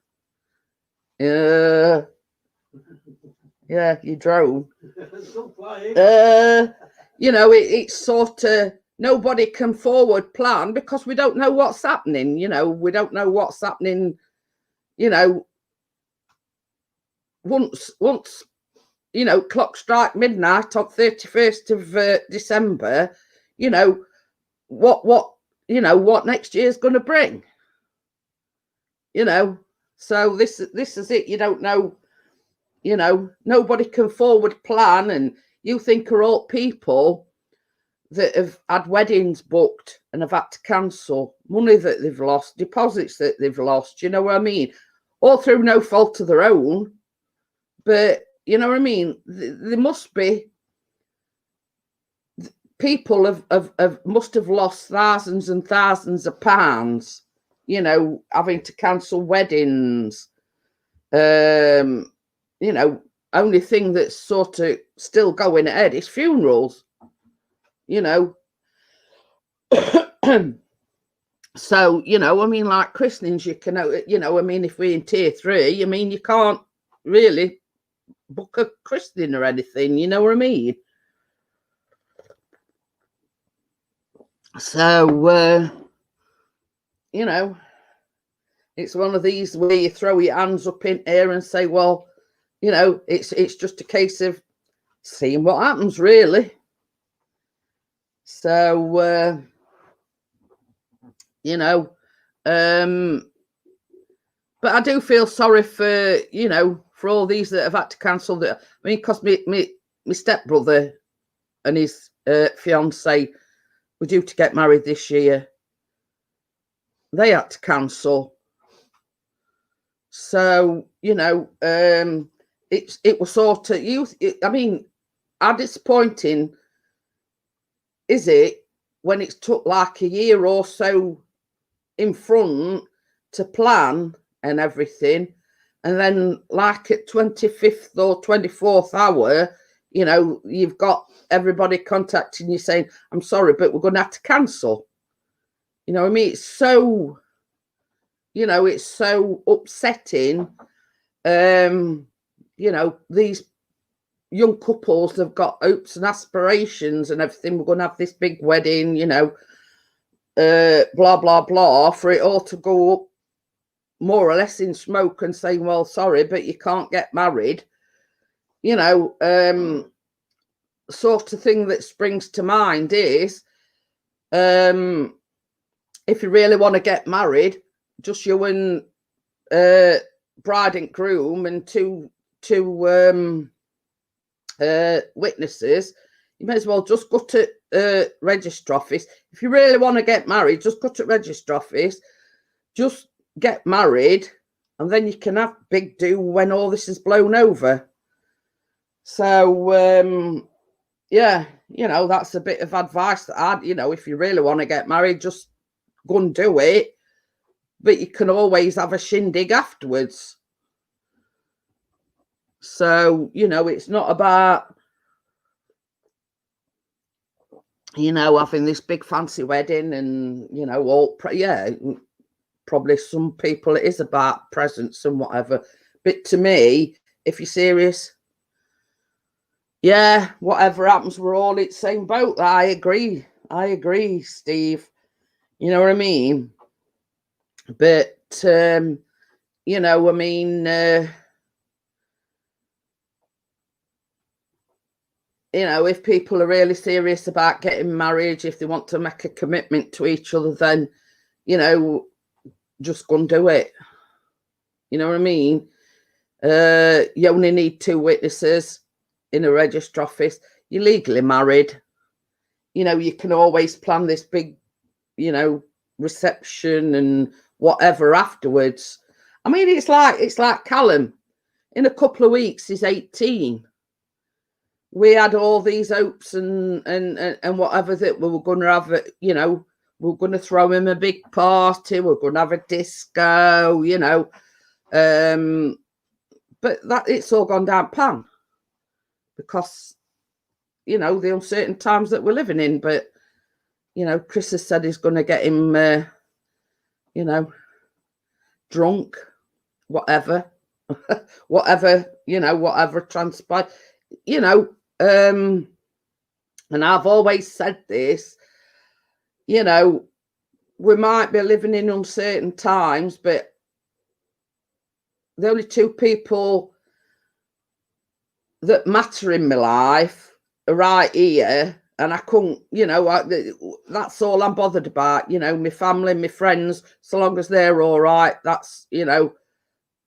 Speaker 1: yeah, you drone. You know, it's sort of, nobody can forward plan because we don't know what's happening. You know, we don't know what's happening. You know, once you know, clock strike midnight on 31st of December, you know, what you know, what next year's going to bring, you know. So this is it. You don't know, you know, nobody can forward plan, and you think are all people that have had weddings booked and have had to cancel, money that they've lost, deposits that they've lost, you know what I mean, all through no fault of their own. But you know what I mean? There must be people must have lost thousands and thousands of pounds, you know, having to cancel weddings. You know, only thing that's sort of still going ahead is funerals, you know. So, you know, I mean, like christenings, you can, you know, I mean, if we're in tier 3, I mean, you can't really book a christening or anything, you know what I mean? So you know, it's one of these where you throw your hands up in air and say, well, you know, it's just a case of seeing what happens, really. So you know, but I do feel sorry for, you know, for all these that have had to cancel. I mean, because my stepbrother and his fiance were due to get married this year. They had to cancel. So, you know, it was sort of, I mean, how disappointing is it when it's took like a year or so in front to plan and everything, and then like at 25th or 24th hour, you know, you've got everybody contacting you saying, I'm sorry, but we're going to have to cancel. You know what I mean? It's so, you know, it's so upsetting. You know, these young couples have got hopes and aspirations and everything. We're going to have this big wedding, you know, blah, blah, blah, for it all to go up more or less in smoke and saying, well, sorry, but you can't get married. You know, sort of thing that springs to mind is, if you really want to get married, just you and bride and groom and two witnesses, you may as well just go to registry office. If you really want to get married, just go to registry office, just get married, and then you can have big do when all this is blown over. So, yeah, you know, that's a bit of advice that I'd, you know, if you really want to get married, just go and do it. But you can always have a shindig afterwards. So, you know, it's not about, you know, having this big fancy wedding and, you know, all, yeah, probably some people it is about presents and whatever. But to me, if you're serious, yeah, whatever happens, we're all in the same boat. I agree, Steve. You know what I mean? But, you know, I mean, you know, if people are really serious about getting married, if they want to make a commitment to each other, then, you know, just go and do it. You know what I mean? You only need 2 witnesses in a register office. You're legally married. You know, you can always plan this big, you know, reception and whatever afterwards. I mean, it's like Callum. In a couple of weeks, he's 18. We had all these hopes and whatever that we were going to have, you know, we were going to throw him a big party. We're going to have a disco, you know. But that it's all gone down pan because, you know, the uncertain times that we're living in. But, you know, Chris has said he's going to get him, you know, drunk, whatever, whatever, you know, whatever transpired, you know. And I've always said this, you know, we might be living in uncertain times, but the only 2 people that matter in my life are right here. And I couldn't, you know, that's all I'm bothered about, you know, my family, my friends, so long as they're all right, that's, you know,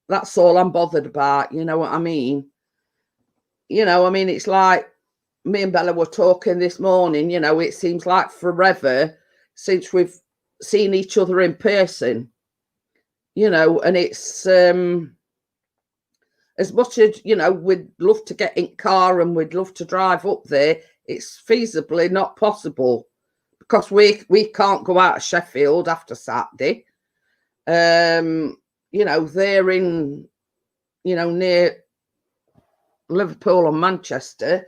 Speaker 1: that's all I'm bothered about, you know what I mean? You know, I mean, it's like me and Bella were talking this morning, you know, it seems like forever since we've seen each other in person, you know, and it's, as much as, you know, we'd love to get in car and we'd love to drive up there, it's feasibly not possible because we can't go out of Sheffield after Saturday. You know, they're in, you know, near Liverpool and Manchester.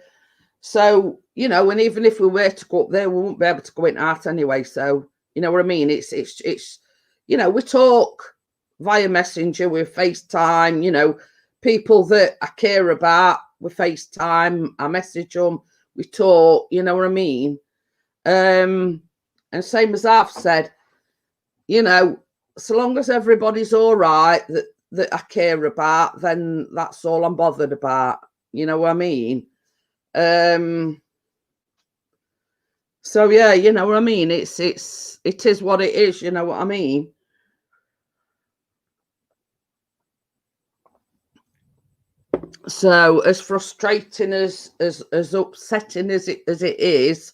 Speaker 1: So, you know, and even if we were to go up there, we won't be able to go in out anyway. So, you know what I mean? It's, you know, we talk via Messenger, we FaceTime, you know, people that I care about, we FaceTime, I message them, we talk, you know what I mean? And same as I've said, you know, so long as everybody's all right, that I care about, then that's all I'm bothered about. You know what I mean? So yeah, you know what I mean? It is what it is, you know what I mean? So as frustrating as upsetting as it is,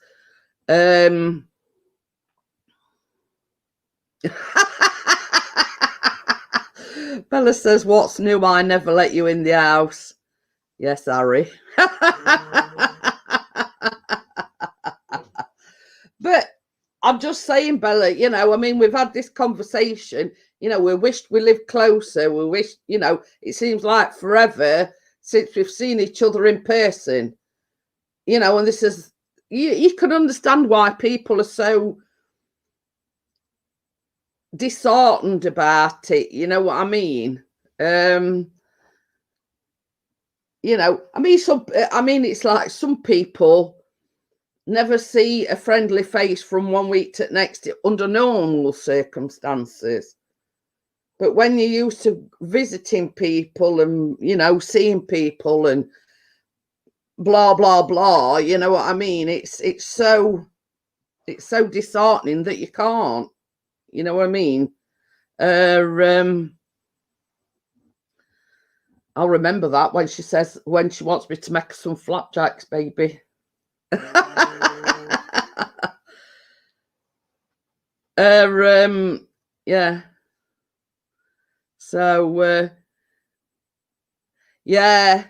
Speaker 1: Bella says, "What's new? I never let you in the house." Yes, Harry. But I'm just saying, Bella, you know, I mean, we've had this conversation, you know, we wished we lived closer. We wish, you know, it seems like forever since we've seen each other in person, you know, and this is, you can understand why people are so disheartened about it. You know what I mean? You know, I mean, it's like some people never see a friendly face from one week to the next under normal circumstances. But when you're used to visiting people and, you know, seeing people and blah, blah, blah, you know what I mean? It's so disheartening that you can't, you know what I mean? I'll remember that when she says, when she wants me to make some flapjacks, baby. Yeah. So, yeah.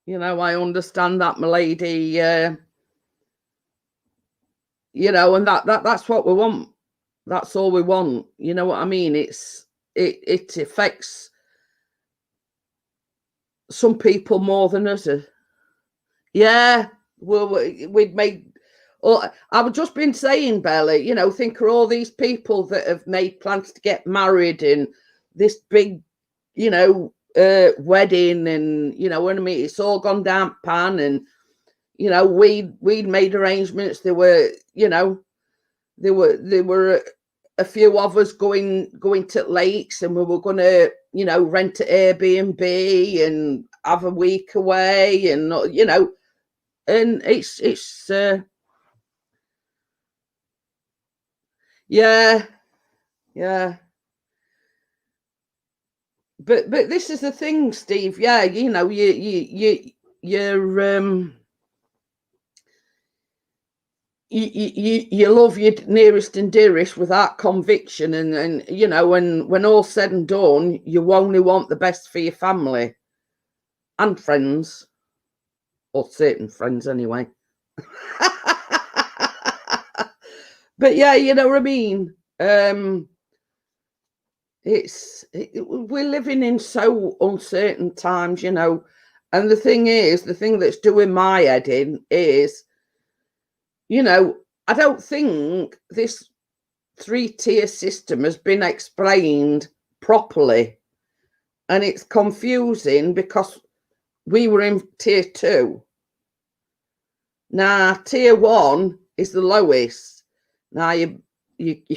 Speaker 1: You know, I understand that, my lady. You know, and that's what we want. That's all we want. You know what I mean? It affects some people more than others. Yeah. Well, we'd made. Well, I've just been saying, Bella, you know, think of all these people that have made plans to get married and this big, you know, wedding, and you know what I mean. It's all gone down pan, and you know we'd made arrangements. There were, you know, there were a few of us going to lakes, and we were going to, you know, rent an Airbnb and have a week away, and you know, and it's yeah. But this is the thing, Steve. Yeah, you know, you love your nearest and dearest with that conviction, and you know, when all's said and done, you only want the best for your family and friends, or certain friends anyway. But yeah, you know what I mean. We're living in so uncertain times, you know. And the thing that's doing my head in is, you know, I don't think this 3-tier system has been explained properly. And it's confusing because we were in tier 2. Now, tier 1 is the lowest. Now, you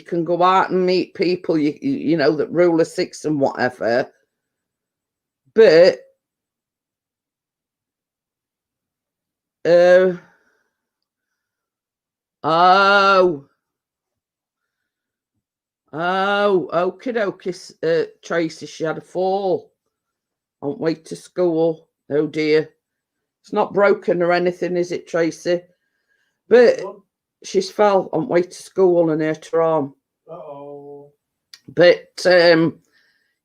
Speaker 1: can go out and meet people, you know, that rule a 6 and whatever. But okie dokie, Tracy, she had a fall on way to school. Oh dear. It's not broken or anything, is it, Tracy? But she's fell on way to school and hurt her arm. But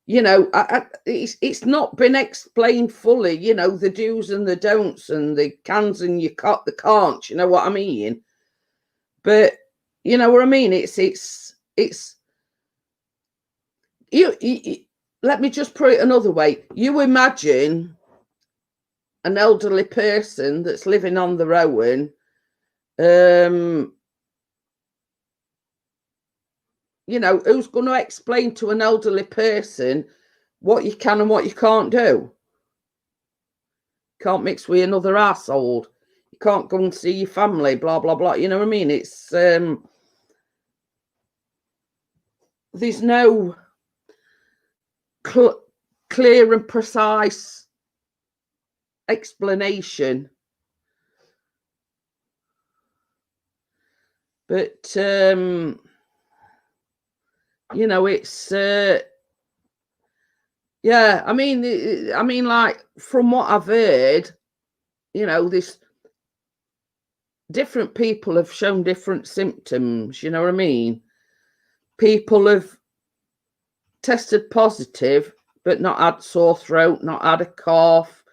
Speaker 1: you know, it's not been explained fully, you know, the do's and the don'ts and the cans and the can'ts, you know what I mean? But you know what I mean? It's you let me just put it another way. You imagine an elderly person that's living on their own, you know, who's going to explain to an elderly person what you can and what you can't do? Can't mix with another household. You can't go and see your family, blah, blah, blah. You know what I mean? It's, there's no clear and precise explanation. But, you know, it's, yeah, I mean, like, from what I've heard, you know, this different people have shown different symptoms, you know what I mean? People have tested positive, but not had sore throat, not had a cough,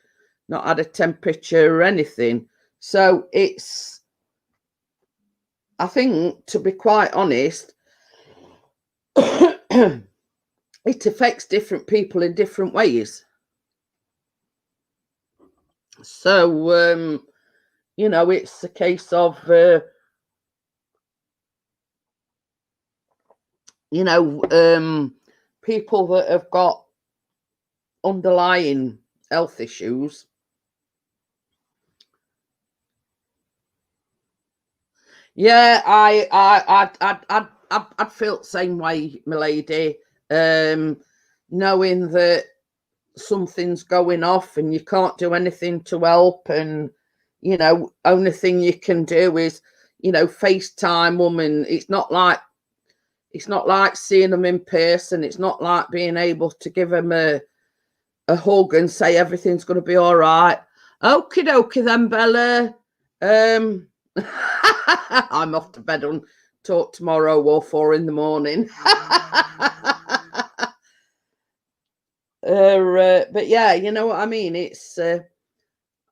Speaker 1: not had a temperature or anything. So it's, I think, to be quite honest, it affects different people in different ways. So, you know, it's a case of, you know, people that have got underlying health issues. Yeah, I'd feel the same way, my lady. Knowing that something's going off and you can't do anything to help, and you know, only thing you can do is, you know, FaceTime them, and it's not like seeing them in person. It's not like being able to give them a hug and say everything's going to be all right. Okie dokie then, Bella. I'm off to bed and talk tomorrow or 4 in the morning. But yeah, you know what I mean. It's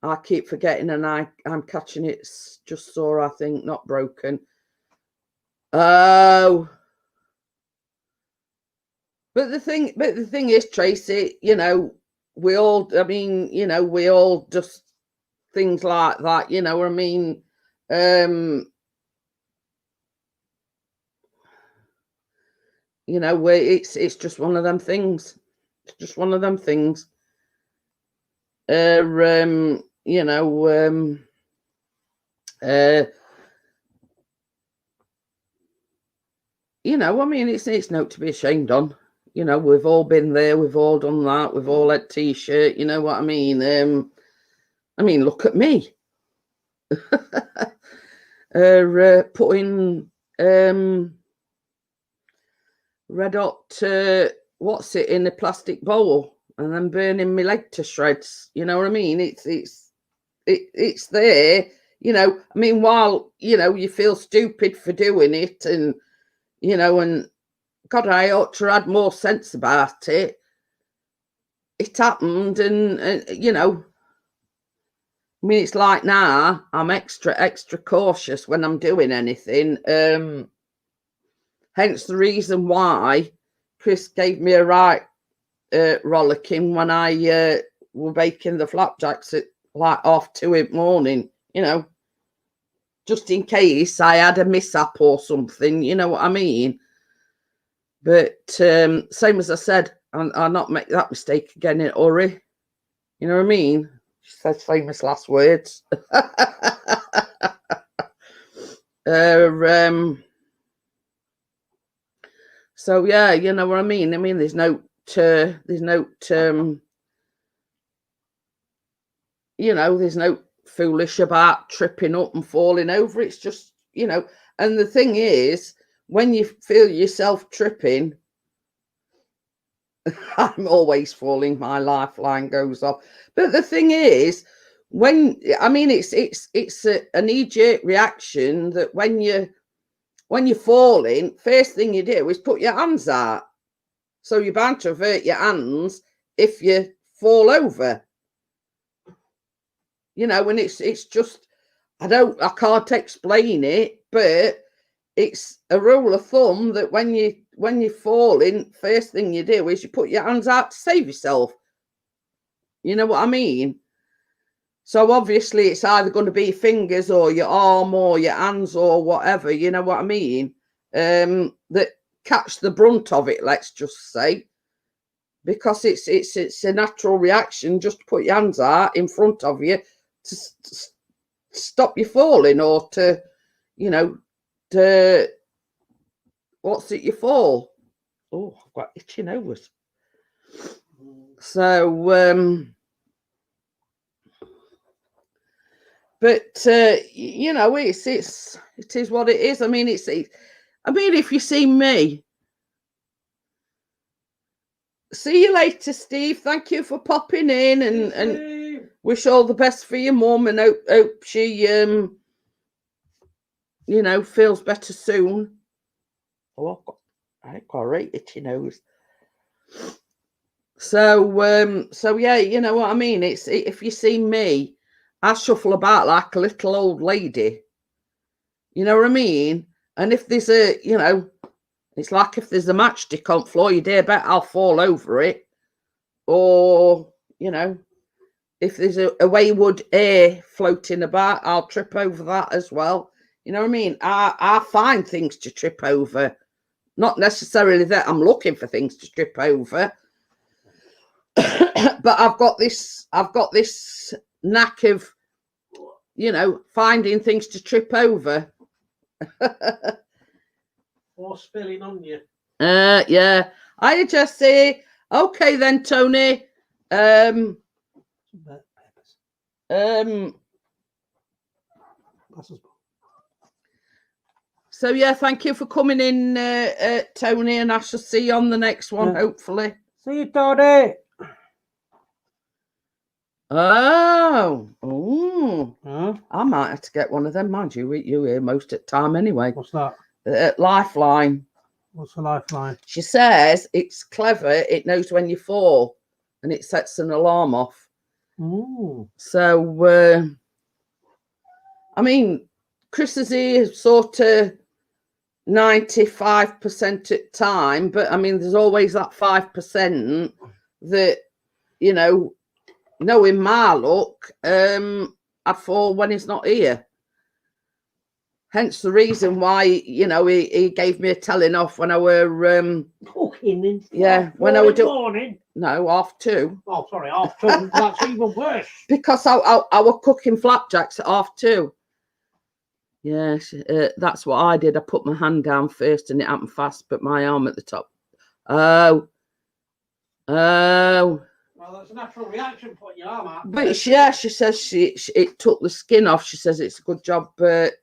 Speaker 1: I keep forgetting, and I'm catching it's just sore. I think, not broken. Oh, but the thing is, Tracy, you know, we all. I mean, you know, we all just things like that. You know what I mean? You know, it's just one of them things. It's just one of them things. You know, you know, I mean, it's not to be ashamed on. You know, we've all been there, we've all done that, we've all had t-shirt. You know what I mean? Look at me. Putting red hot what's it in a plastic bowl and then burning my leg to shreds. You know what I mean? It's there. You know, I mean, while you know you feel stupid for doing it, and you know, and God, I ought to have more sense about it. It happened, and you know, I mean, it's like now I'm extra cautious when I'm doing anything. Hence the reason why Chris gave me a right rollicking when I were baking the flapjacks at like 2:30 in the morning, you know, just in case I had a mishap or something, you know what I mean? But same as I said, I'll not make that mistake again in a hurry. You know what I mean? She says famous last words. So yeah, you know what I mean? I mean, there's no you know, there's no foolish about tripping up and falling over. It's just, you know, and the thing is, when you feel yourself tripping, I'm always falling, my lifeline goes off. But the thing is, when I mean it's a knee-jerk reaction that when you're falling, first thing you do is put your hands out. So you're bound to hurt your hands if you fall over. You know, and it's just I can't explain it, but it's a rule of thumb that when you're falling, first thing you do is you put your hands out to save yourself. You know what I mean? So obviously it's either going to be fingers or your arm or your hands or whatever, you know what I mean? That catch the brunt of it, let's just say. Because it's a natural reaction just to put your hands out in front of you to stop you falling, or to, you know, to what's it you fall. Oh, I've got itchy nose. So but you know, it is what it is. I mean, I mean, if you see me. See you later, Steve. Thank you for popping in, and wish all the best for your mum, and hope she you know, feels better soon. Oh, I've got a right itchy nose. So yeah, you know what I mean? If you see me, I shuffle about like a little old lady. You know what I mean? And if there's you know, it's like if there's a matchstick on the floor, you dare bet I'll fall over it. Or, you know, if there's a wayward air floating about, I'll trip over that as well. You know what I mean? I find things to trip over. Not necessarily that I'm looking for things to trip over. But I've got this knack of, you know, finding things to trip over.
Speaker 2: Or spilling on you.
Speaker 1: Yeah. Hiya, Jesse. Okay then, Tony. So yeah, thank you for coming in, Tony, and I shall see you on the next one, hopefully.
Speaker 2: See you, Tony.
Speaker 1: Oh, I might have to get one of them. Mind you, you here most of the time anyway.
Speaker 2: What's that?
Speaker 1: Lifeline.
Speaker 2: What's a lifeline?
Speaker 1: She says it's clever. It knows when you fall. and it sets an alarm off.
Speaker 2: Ooh.
Speaker 1: So, I mean, Chris is here sort of 95% at time, but I mean, there's always that 5% that, you know, knowing my luck, I fall when he's not here. Hence the reason why, you know, he gave me a telling off when I were
Speaker 2: Cooking.
Speaker 1: yeah, when I was
Speaker 2: morning.
Speaker 1: No, 2:30.
Speaker 2: Oh, sorry, 2:30. That's even worse.
Speaker 1: Because I was cooking flapjacks at 2:30. Yes, that's what I did. I put my hand down first, and it happened fast. Put my arm at the top. Oh.
Speaker 2: Well, that's a natural reaction. Put your arm out.
Speaker 1: But yeah, she says it took the skin off. She says it's a good job, but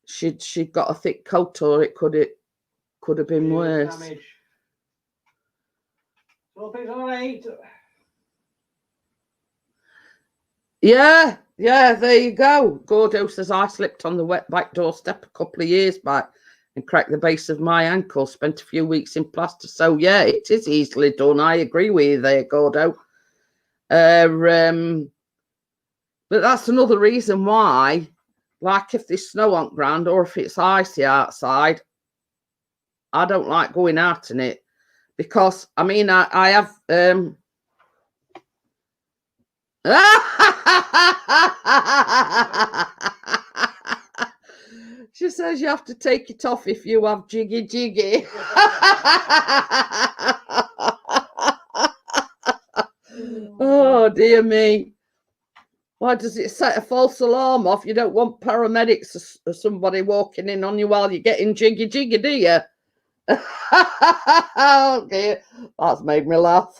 Speaker 1: she got a thick coat, or it could have been worse.
Speaker 2: Damage. So it's all right.
Speaker 1: Yeah, there you go. Gordo says I slipped on the wet back doorstep a couple of years back and cracked the base of my ankle. Spent a few weeks in plaster. So yeah, it is easily done. I agree with you there, Gordo. But that's another reason why, like if there's snow on ground or if it's icy outside, I don't like going out in it, because I mean I have she says you have to take it off if you have jiggy. Oh dear me. Why does it set a false alarm off? You don't want paramedics or somebody walking in on you while you're getting jiggy, do you? Oh dear, that's made me laugh.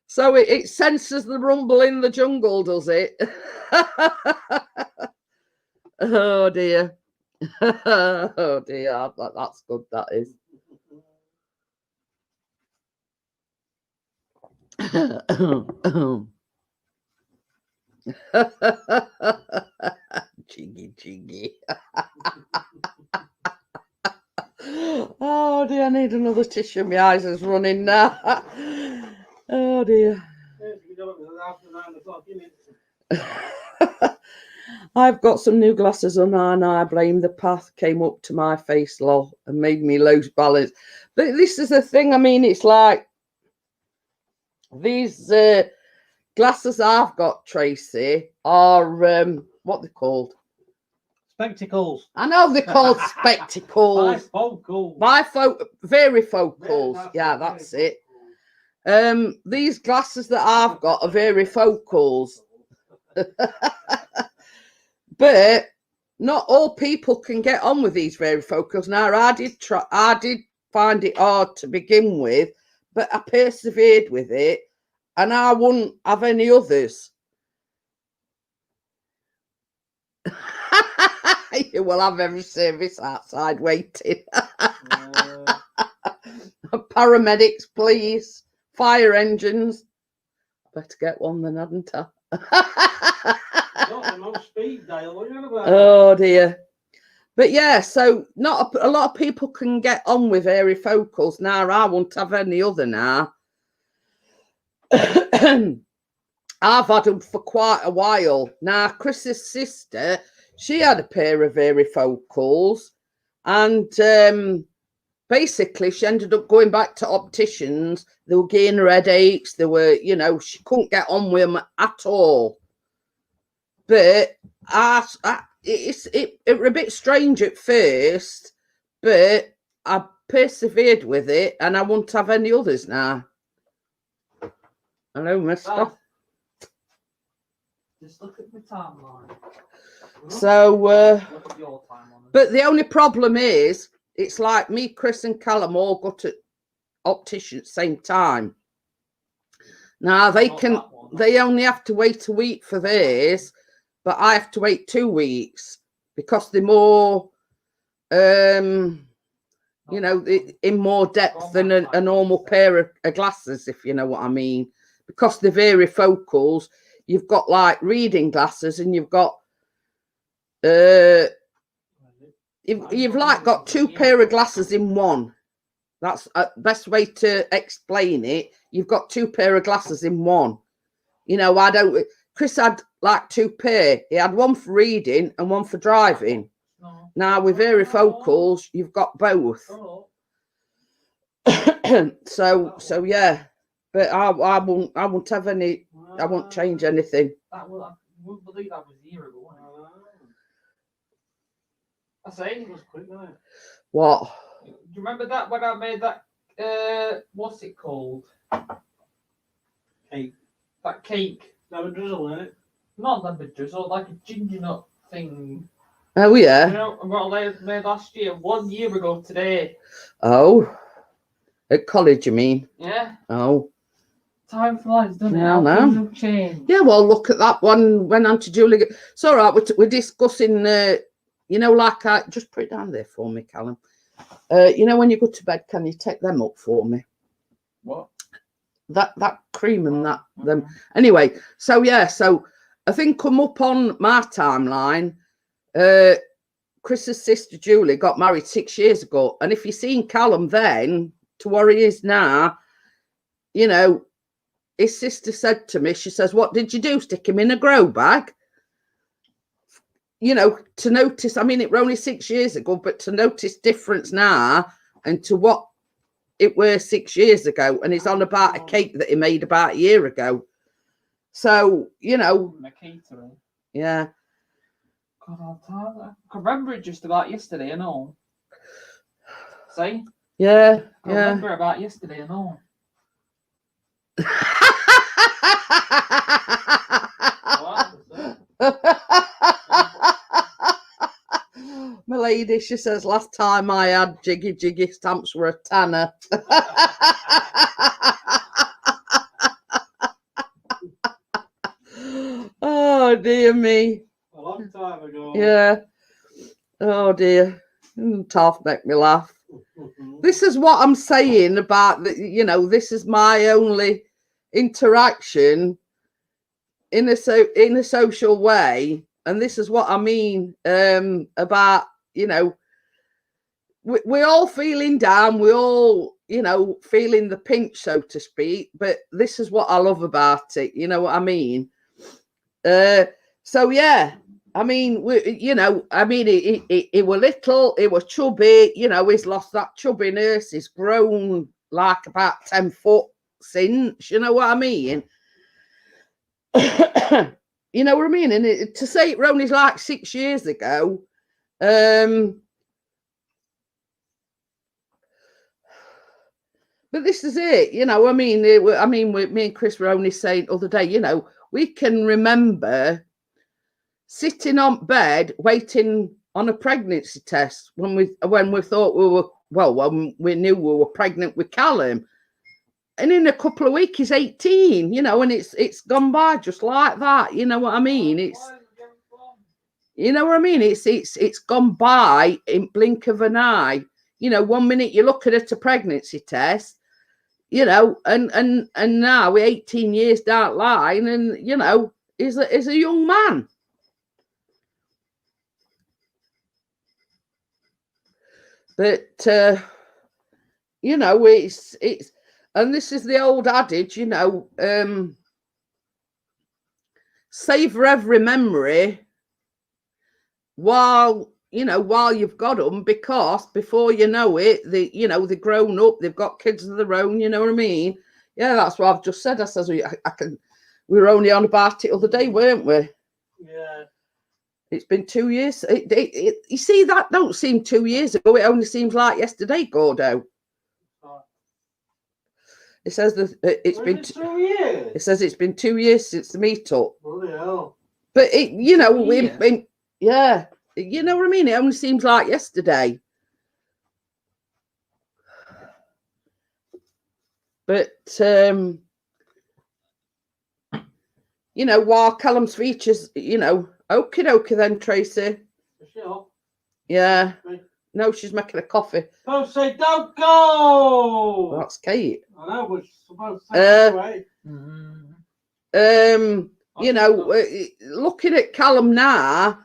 Speaker 1: So it senses the rumble in the jungle, does it? Oh dear. Oh dear, that's good, that is. Jiggy. Oh dear, I need another tissue. My eyes is running now. Oh dear. I've got some new glasses on and I blame the path came up to my face, lol, and made me lose balance. But this is the thing, I mean, it's like these glasses I've got, Tracy, are what they're called?
Speaker 2: Spectacles.
Speaker 1: I know they're called spectacles. Varifocals. Yeah, that's it. These glasses that I've got are varifocals. But not all people can get on with these varifocals. Now, I did find it hard to begin with, but I persevered with it, and I wouldn't have any others. You will have every service outside waiting. Paramedics, please. Fire engines. Better get one then, hadn't I? Oh dear. But yeah, so not a lot of people can get on with varifocals. Now I won't have any other now. I've had them for quite a while. Now Chris's sister, she had a pair of varifocals, and basically she ended up going back to opticians. They were giving her headaches. They were, you know, she couldn't get on with them at all. But it was a bit strange at first, but I persevered with it, and I won't have any others now. Hello, mister.
Speaker 3: Just look at the timeline.
Speaker 1: So,
Speaker 3: Look at your time on it.
Speaker 1: but the only problem is, it's like me, Chris, and Callum all got to optician at the same time. Now they only have to wait a week for theirs, but I have to wait 2 weeks because they're more, you know, in more depth than a normal pair of glasses, if you know what I mean. Because they're varifocals, you've got like reading glasses, and you've got you've like got 2 pair of glasses in one, That's the best way to explain it. You've got two pair of glasses in one. You know, I don't. Chris had like two pair. He had one for reading and one for driving.
Speaker 3: No.
Speaker 1: Now with varifocals, you've got both.
Speaker 3: Oh.
Speaker 1: so yeah. But I won't have any. I won't change anything.
Speaker 3: That was, I wouldn't believe that was a year ago. Wasn't it? I say.
Speaker 2: It was quick, wasn't it?
Speaker 1: What?
Speaker 3: Do you remember that when I made that? What's it called?
Speaker 2: Cake.
Speaker 3: That cake.
Speaker 2: Lemon drizzle, isn't it?
Speaker 3: Not lemon drizzle, like a ginger nut thing.
Speaker 1: Oh
Speaker 3: You
Speaker 1: yeah.
Speaker 3: know what I made last year? 1 year ago today.
Speaker 1: Oh. At college, you mean?
Speaker 3: Yeah.
Speaker 1: Oh.
Speaker 3: Time flies, doesn't it?
Speaker 1: Yeah, I
Speaker 3: How
Speaker 1: know.
Speaker 3: things have changed.
Speaker 1: Yeah, well, look at that one. Went on to Julie. It's all right. We're discussing. You know, like I just put it down there for me, Callum. You know, when you go to bed, can you take them up for me?
Speaker 3: What?
Speaker 1: That cream and that them. Anyway, so yeah, so I think come up on my timeline. Chris's sister Julie got married 6 years ago, and if you seen Callum then to where he is now, you know, his sister said to me, she says, "What did you do? Stick him in a grow bag?" You know, to notice. I mean, it were only 6 years ago, but to notice difference now and to what it were 6 years ago, and it's on about a cake that he made about a year ago. So you know,
Speaker 3: The catering.
Speaker 1: yeah.
Speaker 3: God, I can remember it just about yesterday and all. See?
Speaker 1: Yeah,
Speaker 3: I
Speaker 1: yeah.
Speaker 3: remember about yesterday and all.
Speaker 1: My lady, she says, last time I had jiggy stamps were a tanner. Oh, dear me.
Speaker 2: A long time ago.
Speaker 1: Yeah. Oh, dear. Tough make me laugh. This is what I'm saying about that. You know, this is my only interaction in a social way, and this is what I mean about, you know, we're all feeling down, we all, you know, feeling the pinch, so to speak, but this is what I love about it, you know what I mean? So yeah, I mean, you know, I mean, it were little, it was chubby, you know, he's lost that chubbiness, he's grown like about 10 foot since, you know what I mean? You know what I mean? And to say it were only like 6 years ago, but this is it, you know. I mean, me and Chris were only saying the other day, you know, we can remember sitting on bed waiting on a pregnancy test when we thought we were when we knew we were pregnant with Callum. And in a couple of weeks, he's 18, you know, and it's gone by just like that. You know what I mean? You know what I mean? It's gone by in blink of an eye. You know, 1 minute you're looking at a pregnancy test, you know, and now we're 18 years down the line, and you know, is a young man. But you know, it's. And this is the old adage, you know, savor every memory while you've got them, because before you know it, they're grown up, they've got kids of their own, you know what I mean? Yeah, that's what I've just said. I says, we were only on about it the other day, weren't we?
Speaker 2: Yeah.
Speaker 1: It's been 2 years. You see, that don't seem 2 years ago. It only seems like yesterday, Gordo. It says that it's been
Speaker 2: 2 years.
Speaker 1: It says it's been 2 years since the meetup.
Speaker 2: Bloody hell.
Speaker 1: But it, you know,
Speaker 3: Yeah.
Speaker 1: yeah, you know what I mean. It only seems like yesterday. But you know, while Callum's features, you know, okie dokie then, Tracy.
Speaker 2: Sure.
Speaker 1: Yeah. No, she's making a coffee.
Speaker 2: Don't say don't go.
Speaker 1: Well, that's Kate.
Speaker 2: I know, but she's supposed to say anyway.
Speaker 1: You know, looking at Callum now,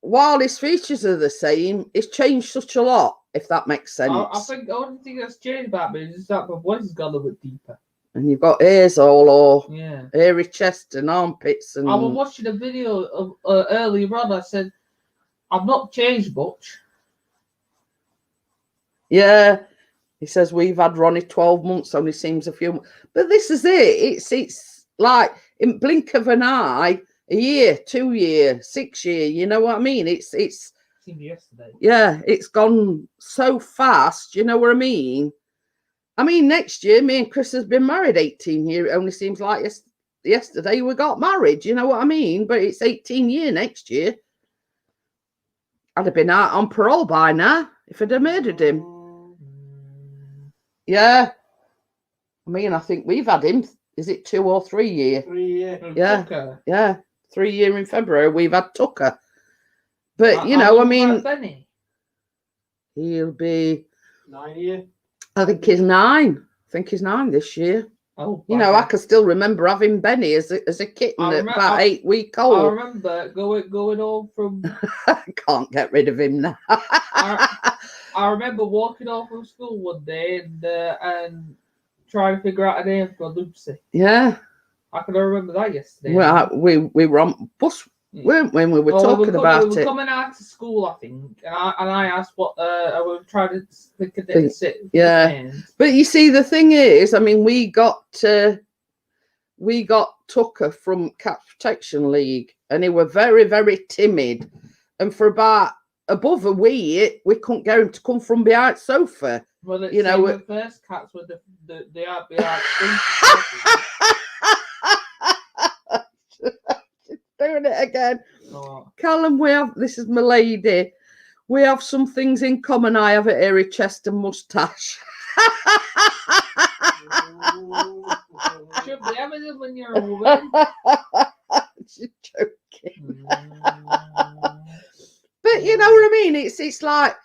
Speaker 1: while his features are the same, it's changed such a lot. if that makes sense.
Speaker 3: I think the only thing that's changed about me is that my voice has gone a bit deeper.
Speaker 1: And you've got ears all or
Speaker 3: Yeah.
Speaker 1: hairy chest and armpits and
Speaker 3: I was watching a video of earlier on. I said, I've not changed much.
Speaker 1: yeah. He says we've had Ronnie 12 months, only seems a few. But this is it. It's like in blink of an eye, a year, 2 year, 6 year. You know what I mean? It's
Speaker 3: Seen yesterday.
Speaker 1: yeah. It's gone so fast. You know what I mean? I mean, next year, me and Chris has been married 18 years. It only seems like yesterday we got married. You know what I mean? But it's 18 year next year. I'd have been out on parole by now if I'd have murdered him. Yeah. I mean, I think we've had him. Is it 2 or 3 year?
Speaker 2: 3 years.
Speaker 1: Yeah.
Speaker 3: Tucker.
Speaker 1: Yeah. 3 year in February. We've had Tucker. But, you know, I mean,
Speaker 3: Benny?
Speaker 1: he'll be,
Speaker 2: 9 years.
Speaker 1: I think he's 9. I think he's 9 this year.
Speaker 3: Oh,
Speaker 1: You know, I can still remember having Benny as a kitten at about 8 week
Speaker 3: I
Speaker 1: old.
Speaker 3: remember going home from.
Speaker 1: I can't get rid of him now.
Speaker 3: I remember walking home from school one day and trying to figure out a name for Lucy.
Speaker 1: Yeah.
Speaker 3: I can remember that yesterday.
Speaker 1: Well, we were on bus, weren't we? We were talking about
Speaker 3: we were
Speaker 1: it.
Speaker 3: coming out to school, I think, and I asked what I was trying to think of it.
Speaker 1: Yeah. But you see, the thing is, I mean, we got Tucker from Cat Protection League, and he were very, very timid. And for about above a week, we couldn't get him to come from behind the sofa.
Speaker 3: Well,
Speaker 1: you know,
Speaker 3: the first cats were they are behind.
Speaker 1: Doing it again.
Speaker 3: Oh.
Speaker 1: Callum, this is my lady. We have some things in common. I have a hairy chest and moustache.
Speaker 3: Should be evident when you're a woman.
Speaker 1: She's joking. But you know what I mean? It's like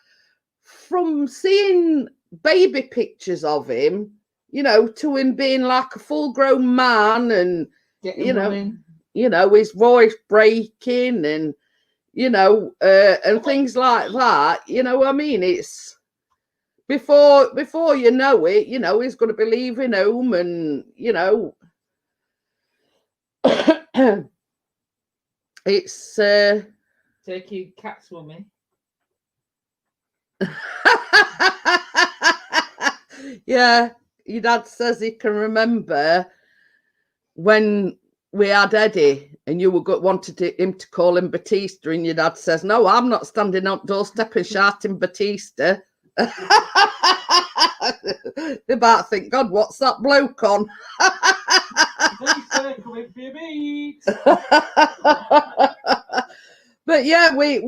Speaker 1: from seeing baby pictures of him, you know, to him being like a full grown man and you know, his voice breaking and and things like that. You know what I mean? It's before you know it, you know, he's going to be leaving home and, you know, it's
Speaker 3: taking cats with me.
Speaker 1: Yeah, your dad says he can remember when we had Eddie and you wanted him to call him Batista, and your dad says, no, I'm not standing up doorstep and shouting Batista. They about think, God, what's that bloke on? But yeah, we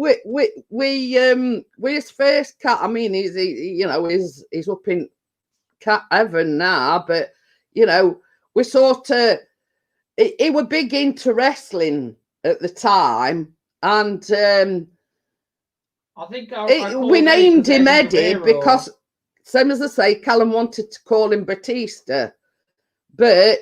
Speaker 1: his first cat. I mean, he's up in cat heaven now, but you know, we sort of he were big into wrestling at the time, and
Speaker 3: I think
Speaker 1: we named him Eddie because, same as I say, Callum wanted to call him Batista, but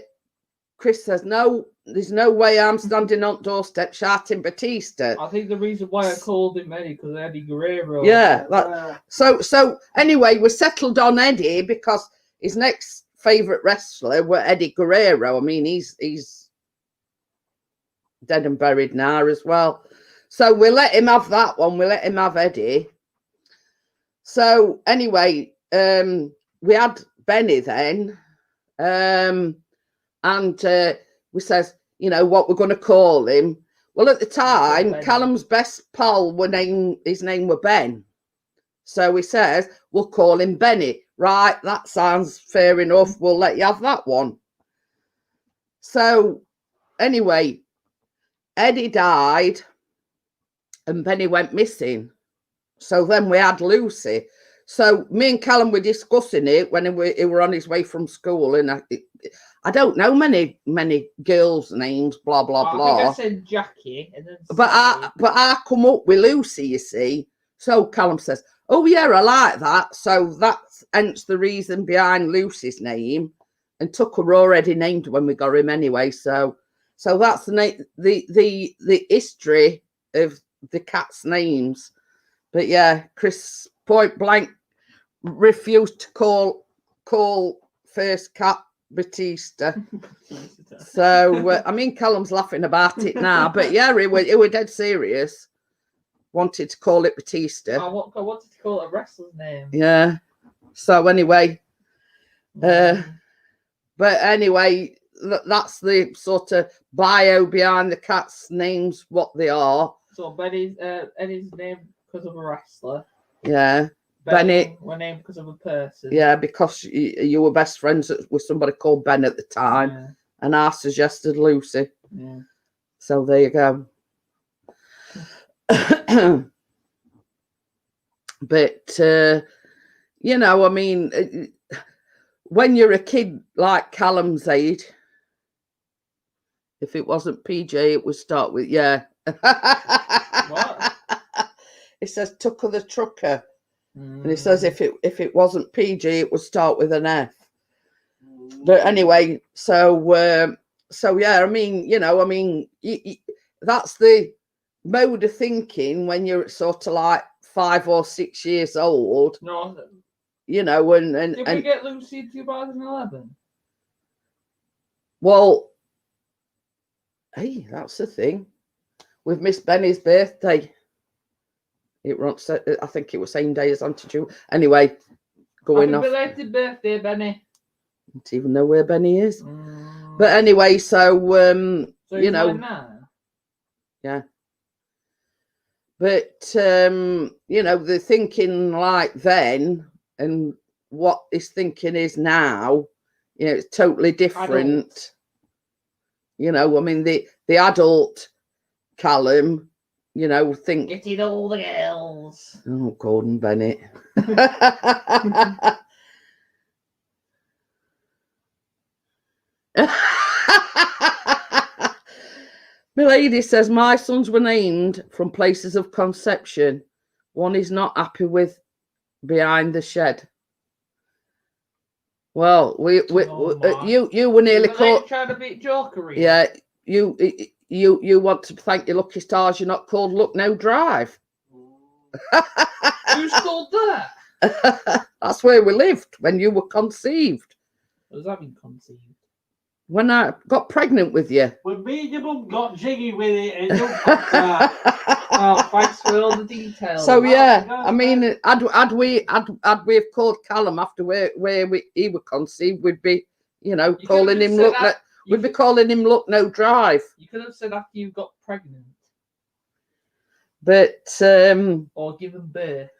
Speaker 1: Chris says, no, there's no way I'm standing on doorstep shouting Batista.
Speaker 3: I think the reason why I called him Eddie because Eddie Guerrero.
Speaker 1: Yeah. So anyway, we settled on Eddie because his next favourite wrestler were Eddie Guerrero. I mean, he's dead and buried now as well. So we let him have that one. We let him have Eddie. So anyway, we had Benny then. And we says, you know, what we're going to call him. Well, at the time, Callum's best pal his name were Ben. So he says, we'll call him Benny. Right, that sounds fair enough. We'll let you have that one. So anyway, Eddie died and Benny went missing. So then we had Lucy. So me and Callum were discussing it when he were on his way from school, and I don't know many girls' names, blah blah blah.
Speaker 3: I think I said Jackie, and then
Speaker 1: but I come up with Lucy, you see. So Callum says, "Oh yeah, I like that." So that's hence the reason behind Lucy's name, and Tucker already named when we got him anyway. So that's the history of the cats' names. But yeah, Chris point blank refused to call first cat Batista. So I mean, Callum's laughing about it now, but yeah, he were dead serious. Wanted to call it Batista.
Speaker 3: I wanted to call it a wrestler's name.
Speaker 1: Yeah. So anyway, but anyway, that's the sort of bio behind the cats' names, what they are.
Speaker 3: So Benny's Eddie's named because of a wrestler.
Speaker 1: Yeah.
Speaker 3: Benny were named because of a person.
Speaker 1: Yeah, because you were best friends with somebody called Ben at the time,
Speaker 3: Yeah.
Speaker 1: and I suggested Lucy.
Speaker 3: Yeah.
Speaker 1: So there you go. But you know, I mean, when you're a kid like Callum's age, if it wasn't PJ, it would start with
Speaker 3: What?
Speaker 1: It says Tucker the Trucker. And it says if it wasn't PG, it would start with an F. But anyway, so yeah, I mean, you know, I mean, that's the mode of thinking when you're sort of like 5 or 6 years old.
Speaker 3: No.
Speaker 1: You know, and
Speaker 3: Did we get Lucy in 2011?
Speaker 1: Well, hey, that's the thing. We've missed Benny's birthday. It runs. I think it was same day as Auntie Ju. Anyway, going off.
Speaker 3: Happy belated birthday, Benny.
Speaker 1: Don't even know where Benny is. But anyway, so you know, yeah. But you know, the thinking like then and what his thinking is now, you know, it's totally different. Adult. You know, I mean, the adult Callum, you know, think
Speaker 3: getting all the girls.
Speaker 1: Oh, Gordon Bennett. My lady says my sons were named from places of conception. One is not happy with behind the shed. Well, you were nearly caught.
Speaker 3: Trying to beat Joker.
Speaker 1: Yeah, you want to thank your lucky stars you're not called Look No Drive.
Speaker 3: Who's called that?
Speaker 1: That's where we lived when you were conceived.
Speaker 3: What does that mean, conceived?
Speaker 1: When I got pregnant with you.
Speaker 2: When me and your mum got jiggy with it, and
Speaker 3: oh, thanks for all the details.
Speaker 1: So yeah, I mean, had we have called Callum after where he was conceived, we'd be, you know, calling him Look. We'd be calling him Look No Drive.
Speaker 3: You could have said after you got pregnant.
Speaker 1: But
Speaker 3: or given birth.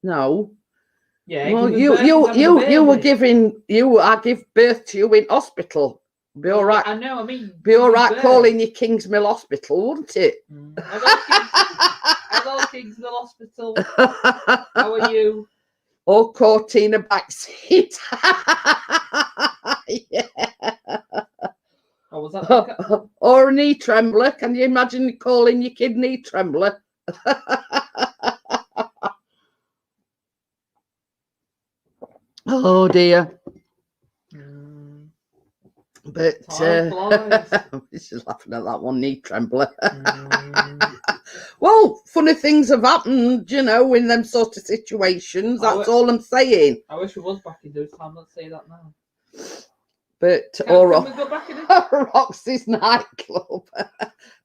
Speaker 1: No.
Speaker 3: Yeah.
Speaker 1: Well, you were giving I give birth to you in hospital. Be all right.
Speaker 3: I know. I mean,
Speaker 1: be all right calling you Kingsmill Hospital, wouldn't it?
Speaker 3: Hello, Kingsmill Hospital. How are you?
Speaker 1: Or Cortina backseat. Yeah.
Speaker 3: Oh, was that
Speaker 1: or a knee trembler. Can you imagine calling your kid knee trembler? Oh dear. But she's laughing at that one, knee trembler. Well, funny things have happened, you know, in them sort of situations. That's all I'm saying.
Speaker 3: I wish we was back in those time. Let's say that now.
Speaker 1: But
Speaker 3: can we go back in
Speaker 1: Roxy's nightclub.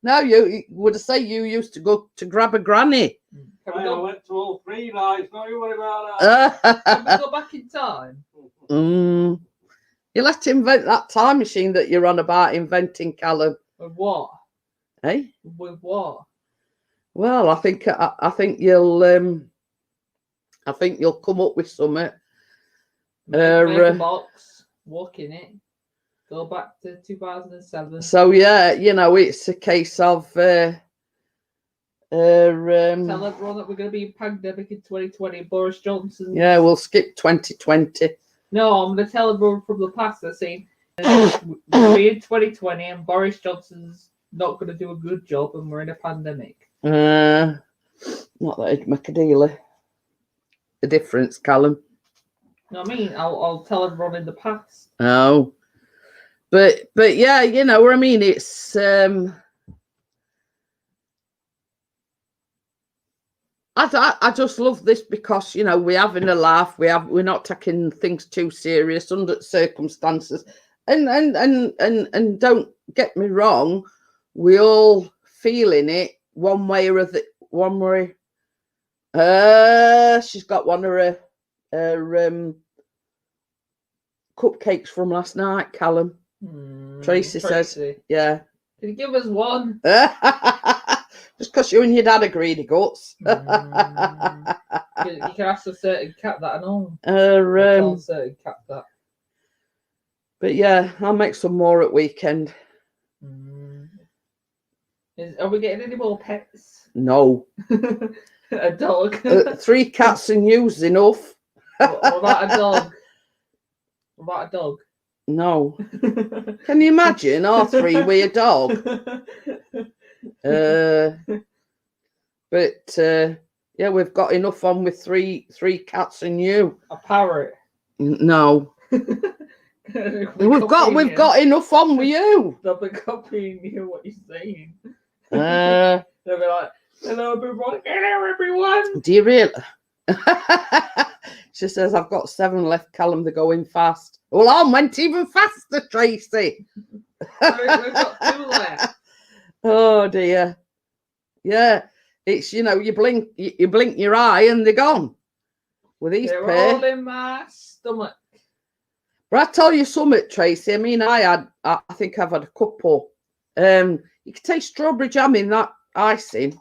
Speaker 1: No, you would say you used to go to grab a granny.
Speaker 2: I went to all 3 nights. Don't you worry about that.
Speaker 3: Can we go back in time?
Speaker 1: You'll have to invent that time machine that you're on about inventing, Callum.
Speaker 3: With what?
Speaker 1: Eh?
Speaker 3: With what?
Speaker 1: Well, I think you'll come up with something.
Speaker 3: Make a box, walk in it, go back to 2007.
Speaker 1: So yeah, you know, it's a case of tell
Speaker 3: everyone that we're going to be in pandemic in 2020. Boris Johnson.
Speaker 1: Yeah, we'll skip 2020.
Speaker 3: No, I'm going to tell everyone from the past that saying we'll be in 2020 and Boris Johnson's not going to do a good job and we're in a pandemic.
Speaker 1: Not that it'd make a deal of a difference, Callum.
Speaker 3: No, I mean, I'll tell everyone in the past.
Speaker 1: Oh, but yeah, you know what I mean. It's I I just love this because, you know, we're having a laugh. We're not taking things too serious under circumstances. And don't get me wrong, we all feeling it one way or the one way. She's got one of her cupcakes from last night, Callum. Tracy says, yeah.
Speaker 3: Can you give us one?
Speaker 1: Just because you and your dad are greedy guts.
Speaker 3: You can ask a certain cat that I know. Tell a certain cat that.
Speaker 1: But yeah, I'll make some more at weekend.
Speaker 3: Are we getting any more pets?
Speaker 1: No.
Speaker 3: A dog?
Speaker 1: 3 cats and you's enough.
Speaker 3: What about a dog? What about a dog?
Speaker 1: No. Can you imagine R3 with a dog? But yeah, we've got enough on with three cats and you.
Speaker 3: A parrot?
Speaker 1: No. we've got enough on with you.
Speaker 3: They'll be copying you what you're saying. They'll be like, hello everyone. Hello everyone.
Speaker 1: Do you really? She says, I've got 7 left, Callum. They're going fast. Well, I went even faster, Tracy.
Speaker 3: We've got 2 left.
Speaker 1: Oh dear. Yeah, it's, you know, you blink your eye and they're gone. With these
Speaker 3: They're
Speaker 1: pair.
Speaker 3: all in my stomach.
Speaker 1: But I tell you something, Tracy. I mean, I think I've had a couple. You can taste strawberry jam in that icing.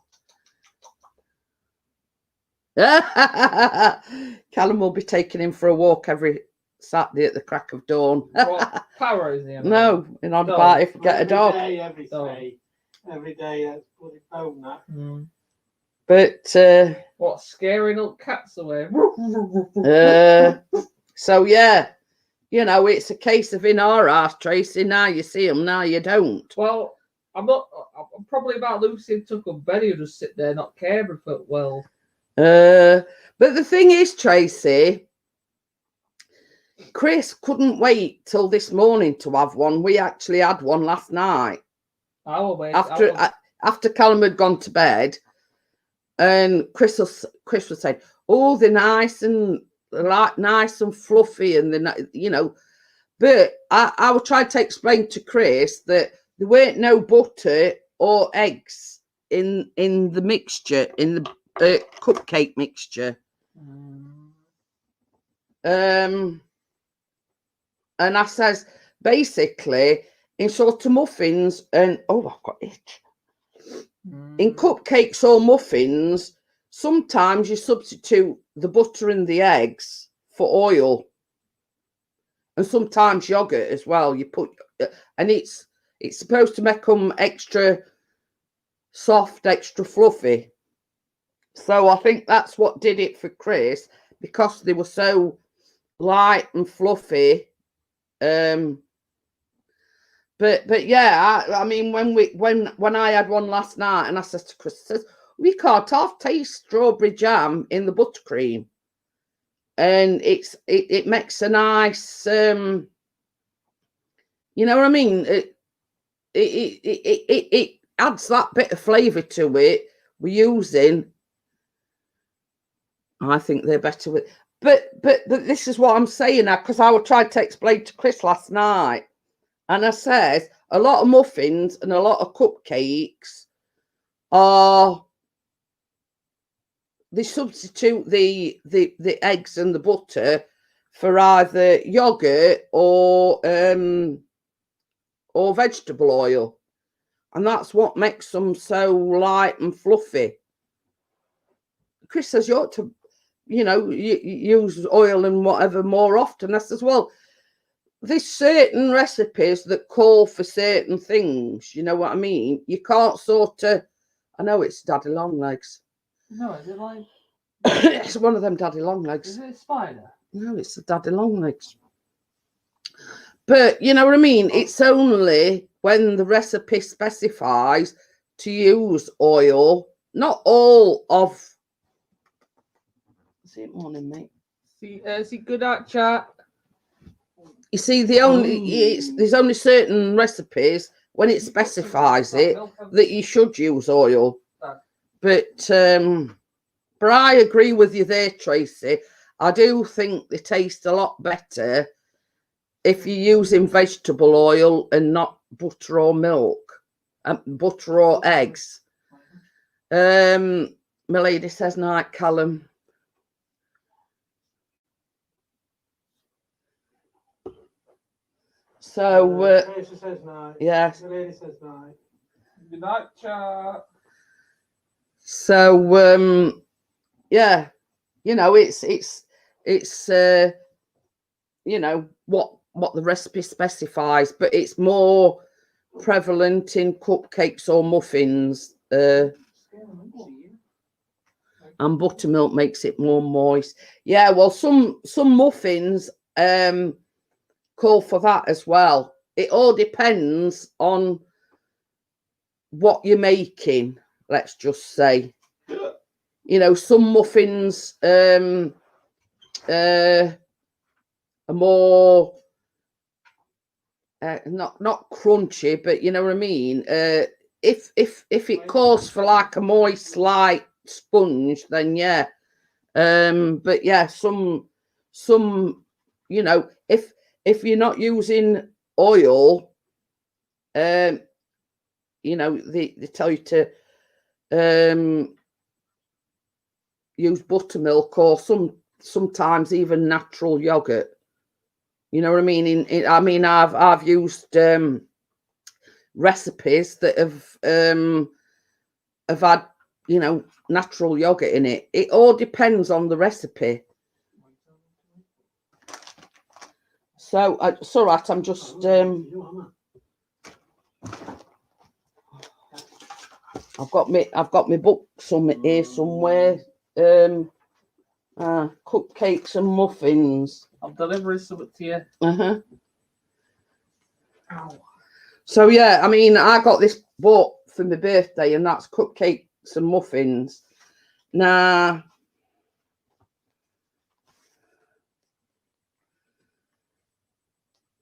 Speaker 1: Callum will be taking him for a walk every Saturday at the crack of dawn.
Speaker 3: What, parrot is he?
Speaker 1: No, in on about if you get a dog.
Speaker 2: Every day, that's bloody phone that.
Speaker 1: But
Speaker 3: what, scaring up cats away?
Speaker 1: so yeah, you know, it's a case of in our house, Tracy. Now you see them, now you don't.
Speaker 3: Well, I'm probably about Lucy and Tuck and Benny who just sit there not caring for it well.
Speaker 1: But the thing is, Tracy, Chris couldn't wait till this morning to have one. We actually had one last night. After Callum had gone to bed, and Chris was saying, "Oh, they're nice and fluffy, and they're not, you know." But I was trying to explain to Chris that there weren't no butter or eggs in the mixture, in the cupcake mixture. And I says, basically, in sort of muffins and I've got itch. In cupcakes or muffins, sometimes you substitute the butter and the eggs for oil, and sometimes yogurt as well. You put, and it's supposed to make them extra soft, extra fluffy. So I think that's what did it for Chris, because they were so light and fluffy. But yeah, I mean, when I had one last night, and I said to Chris, we can't half taste strawberry jam in the buttercream, and it makes a nice, you know what I mean? It adds that bit of flavour to it. We're using. I think they're better with, but this is what I'm saying now, because I was trying to explain to Chris last night, and I says a lot of muffins and a lot of cupcakes they substitute the eggs and the butter for either yogurt or vegetable oil, and that's what makes them so light and fluffy. Chris says you ought to, you know, you use oil and whatever more often. I says, well, there's certain recipes that call for certain things. You know what I mean? You can't sort of. I know it's Daddy Longlegs.
Speaker 2: No, is it like?
Speaker 1: It's one of them Daddy Longlegs.
Speaker 2: Is it a spider?
Speaker 1: No, it's the Daddy Longlegs. But you know what I mean? It's only when the recipe specifies to use oil, not all of. See it morning, mate.
Speaker 3: See good at chat.
Speaker 1: You see, there's only certain recipes when it specifies it that you should use oil. But But I agree with you there, Tracy. I do think they taste a lot better if you're using vegetable oil and not butter or milk, butter or eggs. My lady says night, Callum. So,
Speaker 2: Tracy says night.
Speaker 1: yes.
Speaker 2: The lady says night.
Speaker 3: Good night, chat.
Speaker 1: So, yeah, you know, it's you know, what the recipe specifies, but it's more prevalent in cupcakes or muffins. And buttermilk makes it more moist. Yeah, well, some muffins call for that as well. It all depends on what you're making, let's just say. You know, some muffins are more not crunchy, but you know what I mean. If it calls for like a moist, light sponge, then yeah. But yeah, some you know, if you're not using oil, you know, they tell you to use buttermilk or sometimes even natural yogurt. You know what I mean? I mean, I've used recipes that have had, you know, natural yogurt in it. It all depends on the recipe. So it's all right. I'm just I've got my book here somewhere. Cupcakes and muffins.
Speaker 3: I'm delivering something to you.
Speaker 1: Ow. So yeah, I mean, I got this book for my birthday, and that's cupcakes and muffins. Now,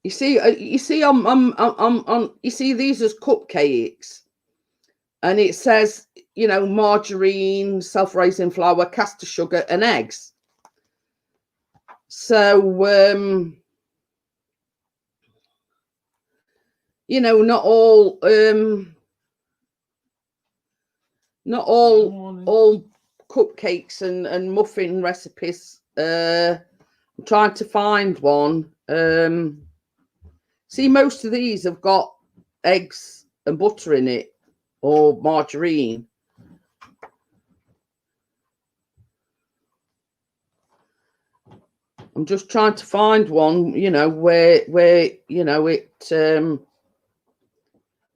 Speaker 1: you see on you see these as cupcakes, and it says, you know, margarine, self-raising flour, caster sugar, and eggs. So you know, not all cupcakes and muffin recipes. I'm trying to find one. See, most of these have got eggs and butter in it, or margarine. I'm just trying to find one, you know, where you know it.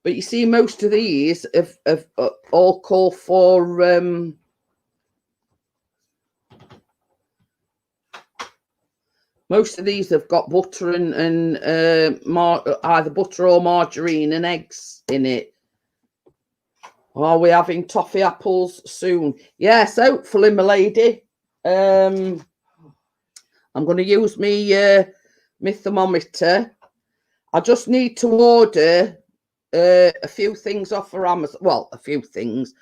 Speaker 1: But you see, most of these have all call for most of these have got butter and either butter or margarine and eggs in it. Are we having toffee apples soon? Yes, hopefully, my lady. I'm going to use my thermometer. I just need to order a few things off for Amazon. Well, a few things.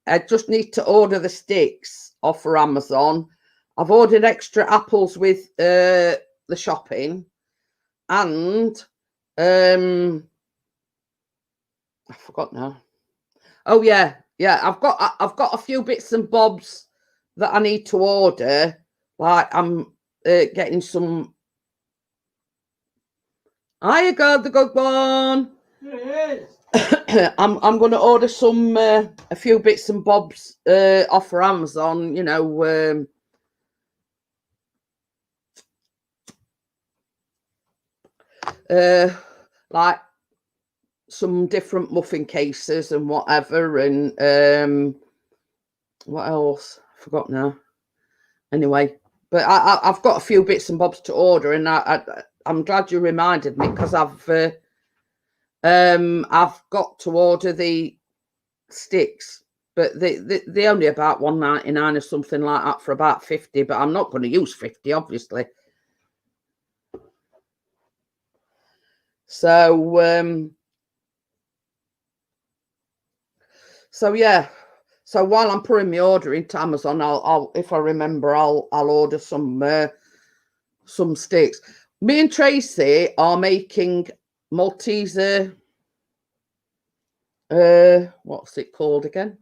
Speaker 1: I just need to order the sticks off for Amazon. I've ordered extra apples with the shopping, and I forgot now. Oh yeah, I've got a few bits and bobs that I need to order. Like I'm getting some. Hiya, God, the good one. I'm going to order some a few bits and bobs off for Amazon. You know, like some different muffin cases and whatever, and what else? I forgot now. Anyway, but I've got a few bits and bobs to order, and I'm glad you reminded me, because I've got to order the sticks, but they're only about $1.99 or something like that for about 50. But I'm not going to use 50, obviously. So yeah, So while I'm putting my order into Amazon, I'll if I remember, I'll order some sticks. Me and Tracy are making Malteser. What's it called again?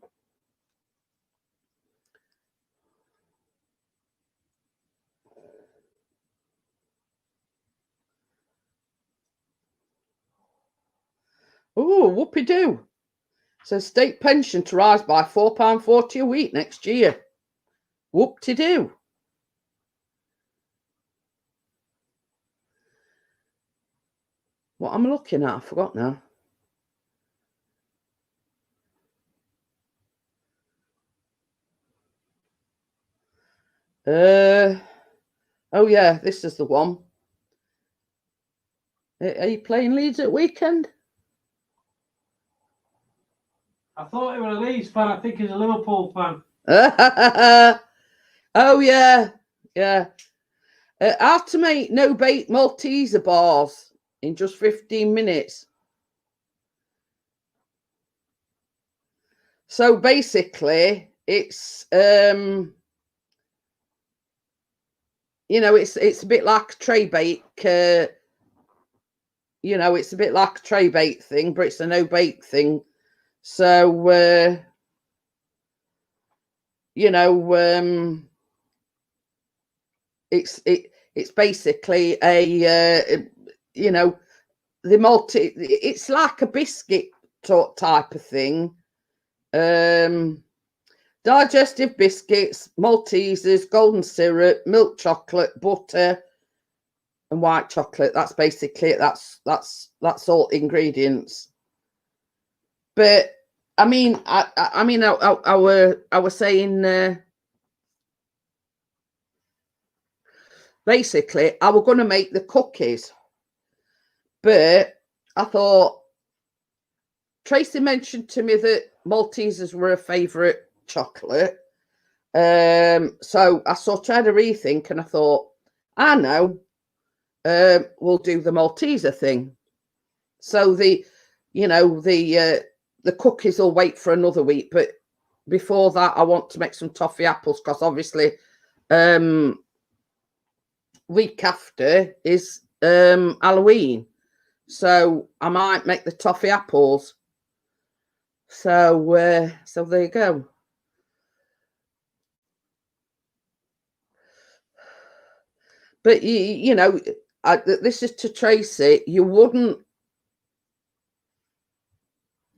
Speaker 1: Oh, whoopie-doo. So state pension to rise by £4.40 a week next year. Whoop-de-doo. What am I looking at? I forgot now. Oh yeah, this is the one. Are you playing Leeds at weekend?
Speaker 2: I thought he was a Leeds fan. I think he's a Liverpool fan.
Speaker 1: Oh yeah, yeah. How to make no bake Malteser bars in just 15 minutes. So basically, it's you know, it's a bit like tray bake. You know, it's a bit like a tray bake thing, but it's a no bake thing. So you know, it's basically a you know, it's like a biscuit type of thing. Digestive biscuits, Maltesers, golden syrup, milk chocolate, butter, and white chocolate. That's basically it. That's all ingredients. But I mean, I mean, I was saying. Basically, I was going to make the cookies, but I thought Tracy mentioned to me that Maltesers were a favourite chocolate. So I sort of had a rethink, and I thought, I know, we'll do the Malteser thing. So you know, the cookies will wait for another week, but before that, I want to make some toffee apples because obviously, week after is Halloween, so I might make the toffee apples. So so there you go. But you know, this is to Tracy. You wouldn't,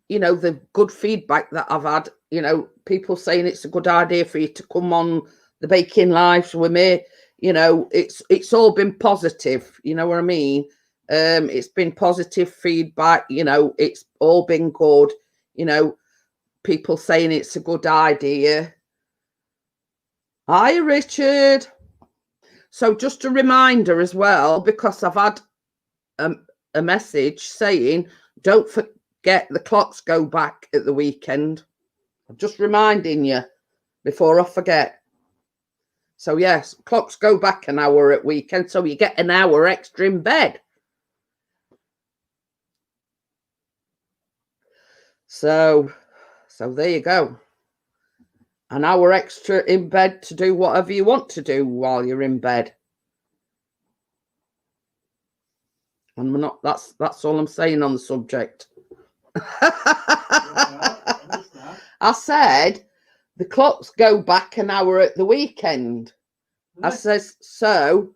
Speaker 1: you know, the good feedback that I've had. You know, people saying it's a good idea for you to come on the Baking Lives with me. You know, it's all been positive. You know what I mean? It's been positive feedback. You know, it's all been good. You know, people saying it's a good idea. Hi, Richard. So just a reminder as well, because I've had a message saying, don't forget the clocks go back at the weekend. I'm just reminding you before I forget. So yes, clocks go back an hour at weekend, so you get an hour extra in bed. So there you go. An hour extra in bed to do whatever you want to do while you're in bed. And we're not, that's all I'm saying on the subject. I said the clocks go back an hour at the weekend. I says so.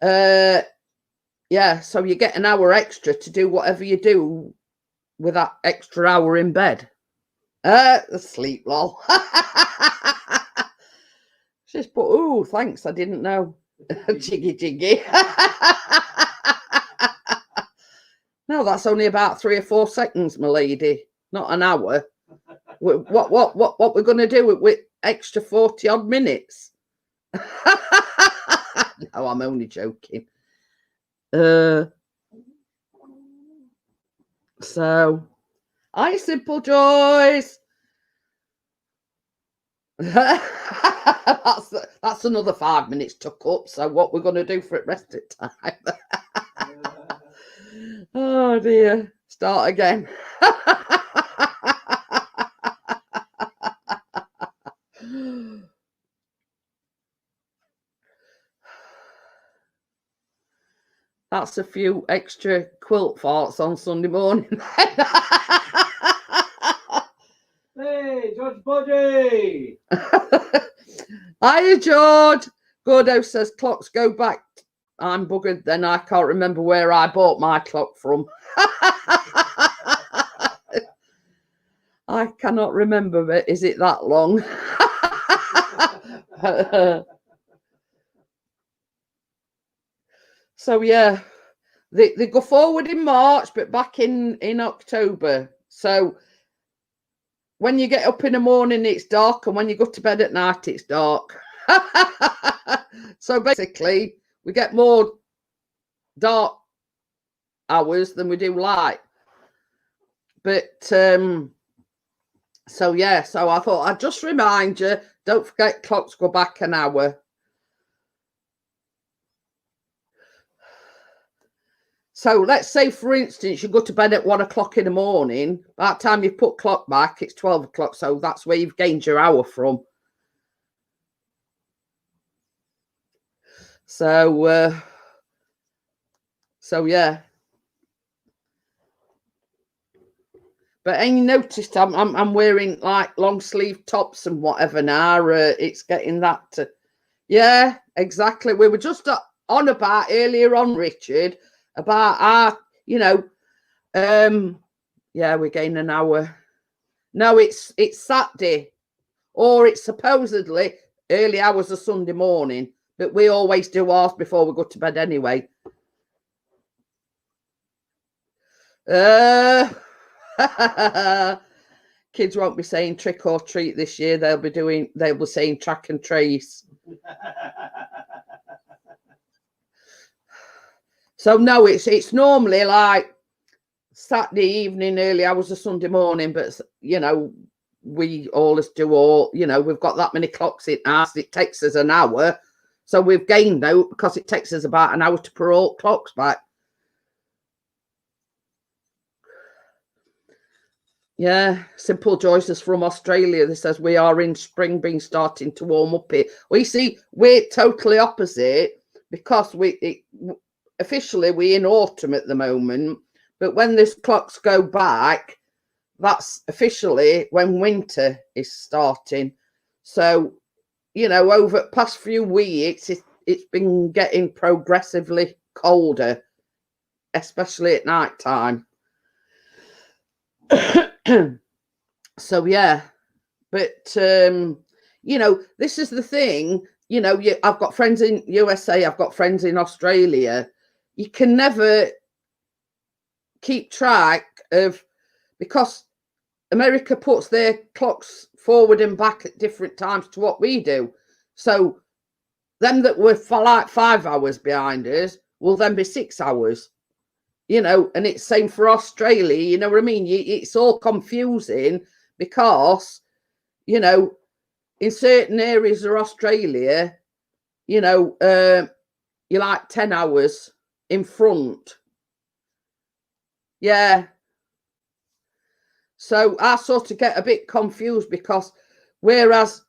Speaker 1: Yeah, so you get an hour extra to do whatever you do with that extra hour in bed. Sleep, lol. She's put, oh, thanks, I didn't know. Jiggy jiggy. No, that's only about 3 or 4 seconds, my lady, not an hour. What we're going to do with extra 40 odd minutes? No, I'm only joking. So, hi, Simple Joys. That's another 5 minutes took up. So what we're going to do for it rest of time? Oh dear, start again. that's a few extra quilt farts on Sunday morning.
Speaker 2: Hey, George Budgie!
Speaker 1: Hiya, George. Gordo says clocks go back. I'm buggered then. I can't remember where I bought my clock from. I cannot remember it. Is it that long? So yeah, they go forward in March, but back in October. So when you get up in the morning, it's dark, and when you go to bed at night, it's dark. So basically, we get more dark hours than we do light. But so yeah, so I thought I'd just remind you, don't forget clocks go back an hour. So let's say, for instance, you go to bed at 1 o'clock in the morning. By the time you put clock back, it's 12 o'clock. So that's where you've gained your hour from. So yeah. But ain't you noticed I'm wearing like long sleeve tops and whatever now? It's getting that. Yeah, exactly. We were just on about earlier on, Richard, about our, yeah, we're gaining an hour. No, it's Saturday, or it's supposedly early hours of Sunday morning, but we always do ours before we go to bed anyway. Kids won't be saying trick or treat this year. They'll be saying track and trace. So no, it's normally like Saturday evening, early hours of Sunday morning, but you know, we always do we've got that many clocks in ours. It takes us an hour. So we've gained out because it takes us about an hour to put all clocks back. Yeah, Simple Joyce is from Australia. This says we are in spring, being starting to warm up here. We see we're totally opposite because officially we're in autumn at the moment, but when these clocks go back, that's officially when winter is starting. So, you know, over the past few weeks, it's been getting progressively colder, especially at night time. So yeah, but you know, this is the thing, you know, I've got friends in USA, I've got friends in Australia. You can never keep track of, because America puts their clocks forward and back at different times to what we do. So them that were for like 5 hours behind us will then be 6 hours. You know, and it's same for Australia, you know what I mean? It's all confusing because, you know, in certain areas of Australia, you know, you're like 10 hours in front. Yeah. So I sort of get a bit confused because whereas,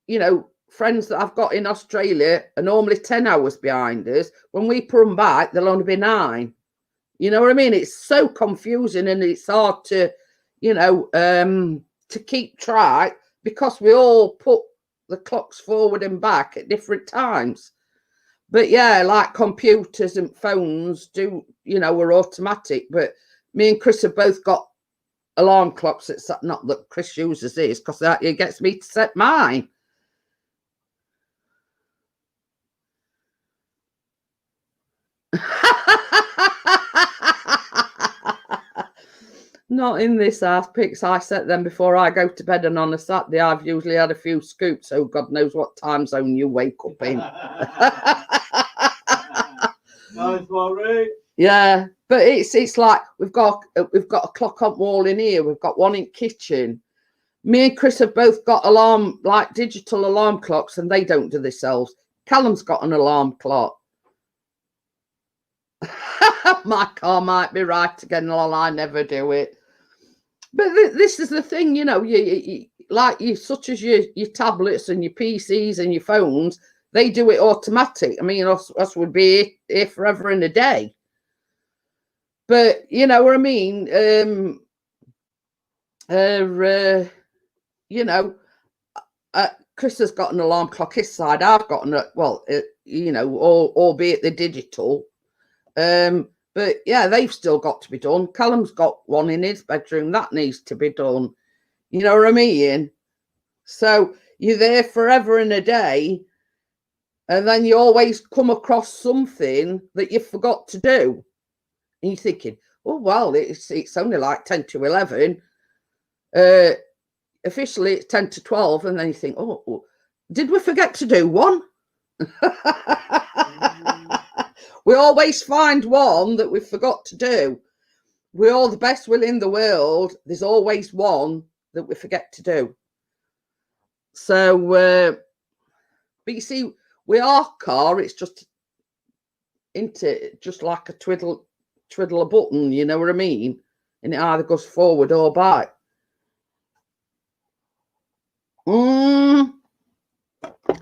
Speaker 1: you know, friends that I've got in Australia are normally 10 hours behind us, when we put them back, they'll only be 9. You know what I mean? It's so confusing and it's hard to, you know, to keep track because we all put the clocks forward and back at different times. But yeah, like computers and phones do, you know, are automatic. But me and Chris have both got alarm clocks. It's not that Chris uses this because it gets me to set mine. Not in this house, Pix. I set them before I go to bed, and on a Saturday I've usually had a few scoops, so God knows what time zone you wake up in.
Speaker 2: Nice one, Rick.
Speaker 1: Yeah, but it's like we've got a clock on wall in here, we've got one in kitchen. Me and Chris have both got digital alarm clocks, and they don't do themselves. Callum's got an alarm clock. My car might be right again, lol, I never do it. But this is the thing, you know, you such as your tablets and your PCs and your phones, they do it automatic. I mean, us would be here forever and a day. But you know what I mean? You know, Chris has got an alarm clock his side. I've got you know, albeit the digital. But yeah, they've still got to be done. Callum's got one in his bedroom that needs to be done. You know what I mean? So you're there forever and a day, and then you always come across something that you forgot to do. And you're thinking, oh, well, it's only like 10 to 11. Officially, it's 10 to 12. And then you think, oh, did we forget to do one? We always find one that we forgot to do. We're all the best will in the world. There's always one that we forget to do. So, but you see, with our car, it's just like a twiddle a button, you know what I mean? And it either goes forward or back.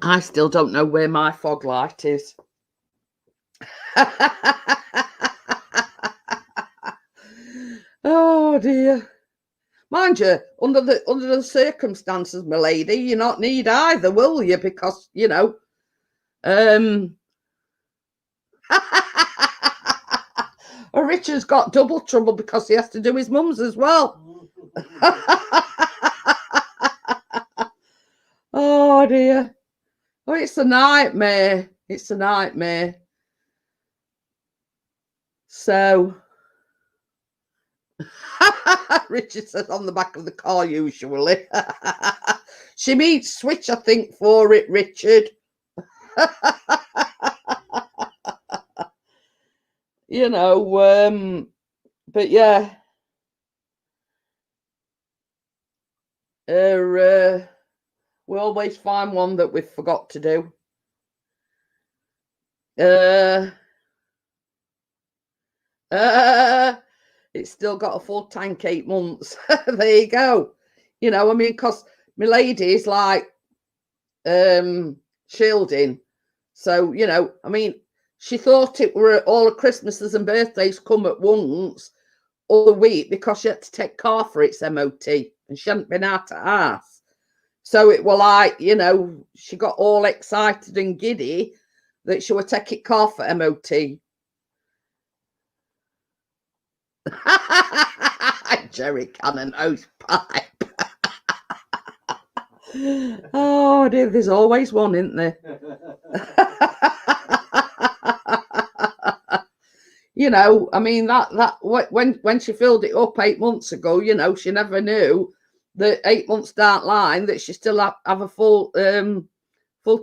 Speaker 1: I still don't know where my fog light is. Oh dear. Mind you, under the circumstances, my lady, you not need either, will you? Because, you know, Richard's got double trouble because he has to do his mum's as well. Oh dear. Oh, it's a nightmare. It's a nightmare. So Richard says on the back of the car usually. She means switch, I think, for it, Richard. You know, but yeah. We always find one that we forgot to do. It's still got a full tank, 8 months. There you go. You know, I mean, because my lady is like shielding. So, you know, I mean, she thought it were all the Christmases and birthdays come at once all the week because she had to take car for its MOT and she hadn't been out of house. So it was like, you know, she got all excited and giddy that she would take it car for MOT. Jerry Cannon hose pipe. Oh dear, there's always one, isn't there? You know, I mean, that when she filled it up 8 months ago, you know, she never knew that 8 months down the line that she still have a full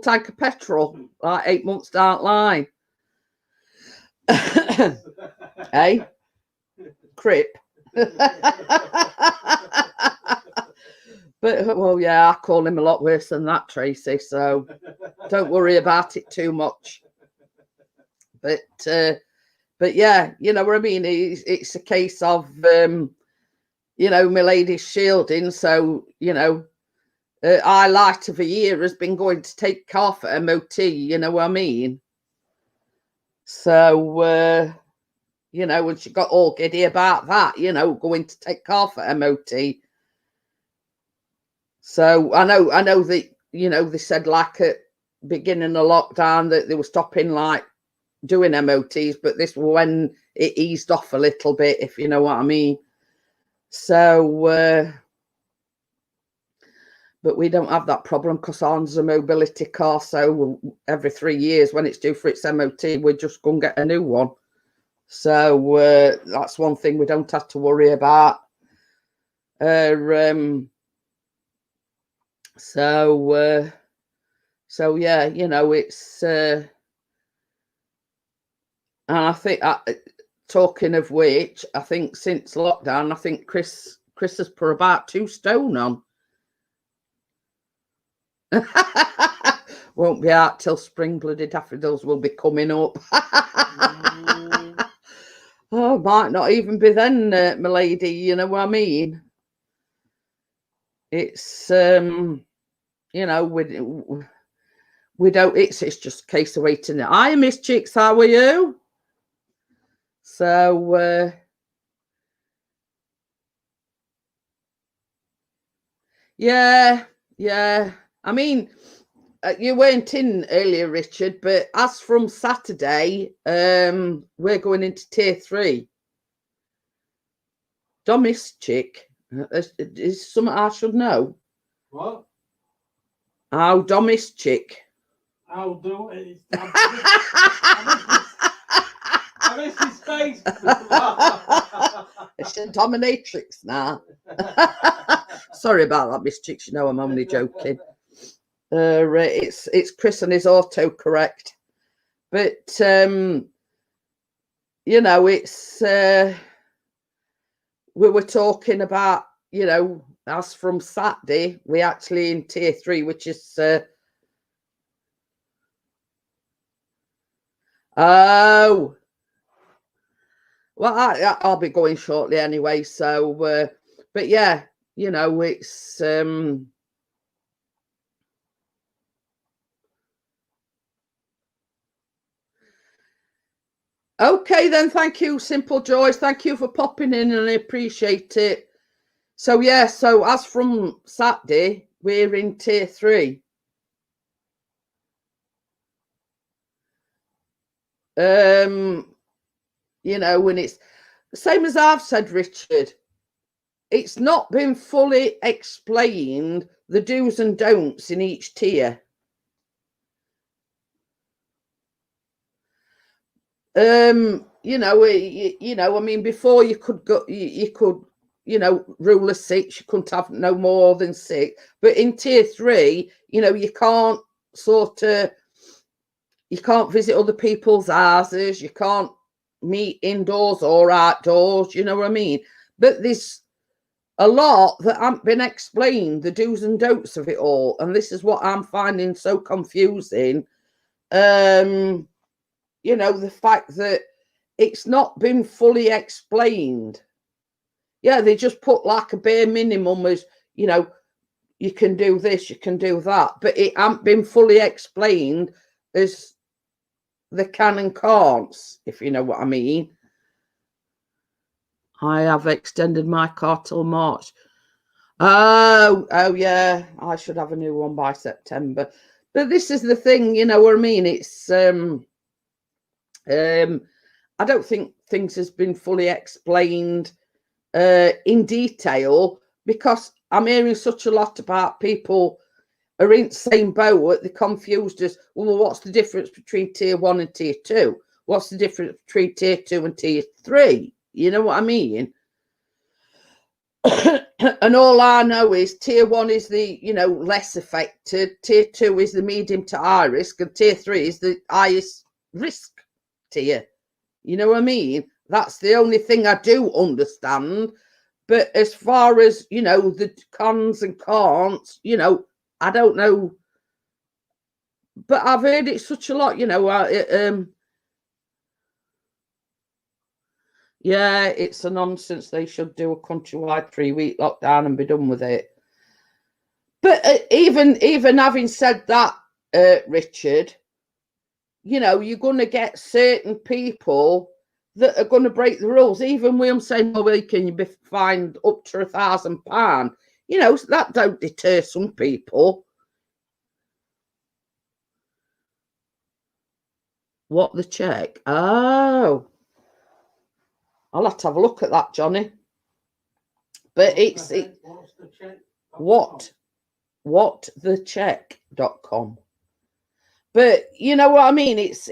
Speaker 1: tank of petrol, like 8 months down the line. Hey, crip. But well, yeah, I call him a lot worse than that, Tracy. So don't worry about it too much. But yeah, you know what I mean. It's a case of you know, my lady's shielding. So you know, our light of a year has been going to take car for MOT. You know what I mean. So you know, and she got all giddy about that. You know, going to take car for MOT. So I know that, you know, they said like at beginning of lockdown that they were stopping like doing MOTs, but this was when it eased off a little bit, if you know what I mean. So, but we don't have that problem because ours a mobility car. So every 3 years when it's due for its MOT, we just go and get a new one. So that's one thing we don't have to worry about. So yeah, you know, it's and I think talking of which, I think since lockdown, I think Chris has put about 2 stone on. Won't be out till spring. Bloody daffodils will be coming up. Oh, might not even be then, my lady. You know what I mean? It's you know, we don't, it's just a case of waiting. Hi, Miss Chicks, how are you? So, yeah. I mean, you weren't in earlier, Richard, but as from Saturday, we're going into tier 3. Domestic is something I should know.
Speaker 2: What?
Speaker 1: How domestic?
Speaker 2: I'll do it. I missed his face.
Speaker 1: It's a dominatrix now. Sorry about that, Miss Chicks. You know I'm only joking. It's Chris and his autocorrect, but you know, it's we were talking about, you know, as from Saturday, we actually in tier 3, which is oh, well, I'll be going shortly anyway. So, but yeah, you know, it's okay then. Thank you, Simple Joys. Thank you for popping in, and I appreciate it. So yeah, so as from Saturday, we're in tier 3. You know, when it's the same as I've said, Richard, it's not been fully explained, the do's and don'ts in each tier. You know, I mean, before you could go, you could, you know, rule of 6, you couldn't have no more than 6. But in tier 3, you know, you can't you can't visit other people's houses, you can't meet indoors or outdoors, you know what I mean? But there's a lot that haven't been explained, the do's and don'ts of it all, and this is what I'm finding so confusing. You know, the fact that it's not been fully explained. Yeah, they just put like a bare minimum as, you know, you can do this, you can do that, but it hasn't been fully explained as the can and can'ts, if you know what I mean. I have extended my car till March. Oh yeah, I should have a new one by September. But this is the thing, you know what I mean? It's I don't think things has been fully explained in detail, because I'm hearing such a lot about people are in the same boat. They're confused as, well, what's the difference between tier 1 and tier 2? What's the difference between tier 2 and tier 3? You know what I mean? And all I know is tier 1 is the, you know, less affected, tier 2 is the medium to high risk, and tier 3 is the highest risk tier. You know what I mean? That's the only thing I do understand. But as far as, you know, the cons and can'ts, you know, I don't know. But I've heard it such a lot, you know. Yeah, it's a nonsense. They should do a countrywide 3-week lockdown and be done with it. But even having said that, Richard, you know, you're going to get certain people that are going to break the rules. Even when I'm saying, oh, well, can you be fined up to £1,000? You know, that don't deter some people. What, the check? Oh, I'll have to have a look at that, Johnny. But it's whatthecheck.com. But you know what I mean? It's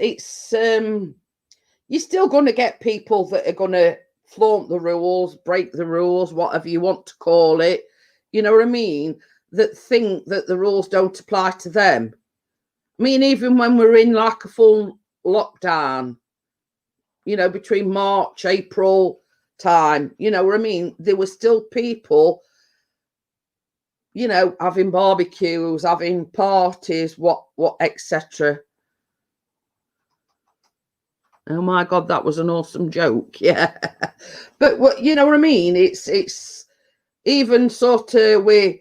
Speaker 1: you're still going to get people that are going to flaunt the rules, break the rules, whatever you want to call it. You know what I mean? That think that the rules don't apply to them. I mean, even when we're in like a full lockdown, you know, between March, April time, you know what I mean? There were still people, you know, having barbecues, having parties, what, etc. Oh my God, that was an awesome joke. Yeah. But what, you know what I mean? It's even sort of with,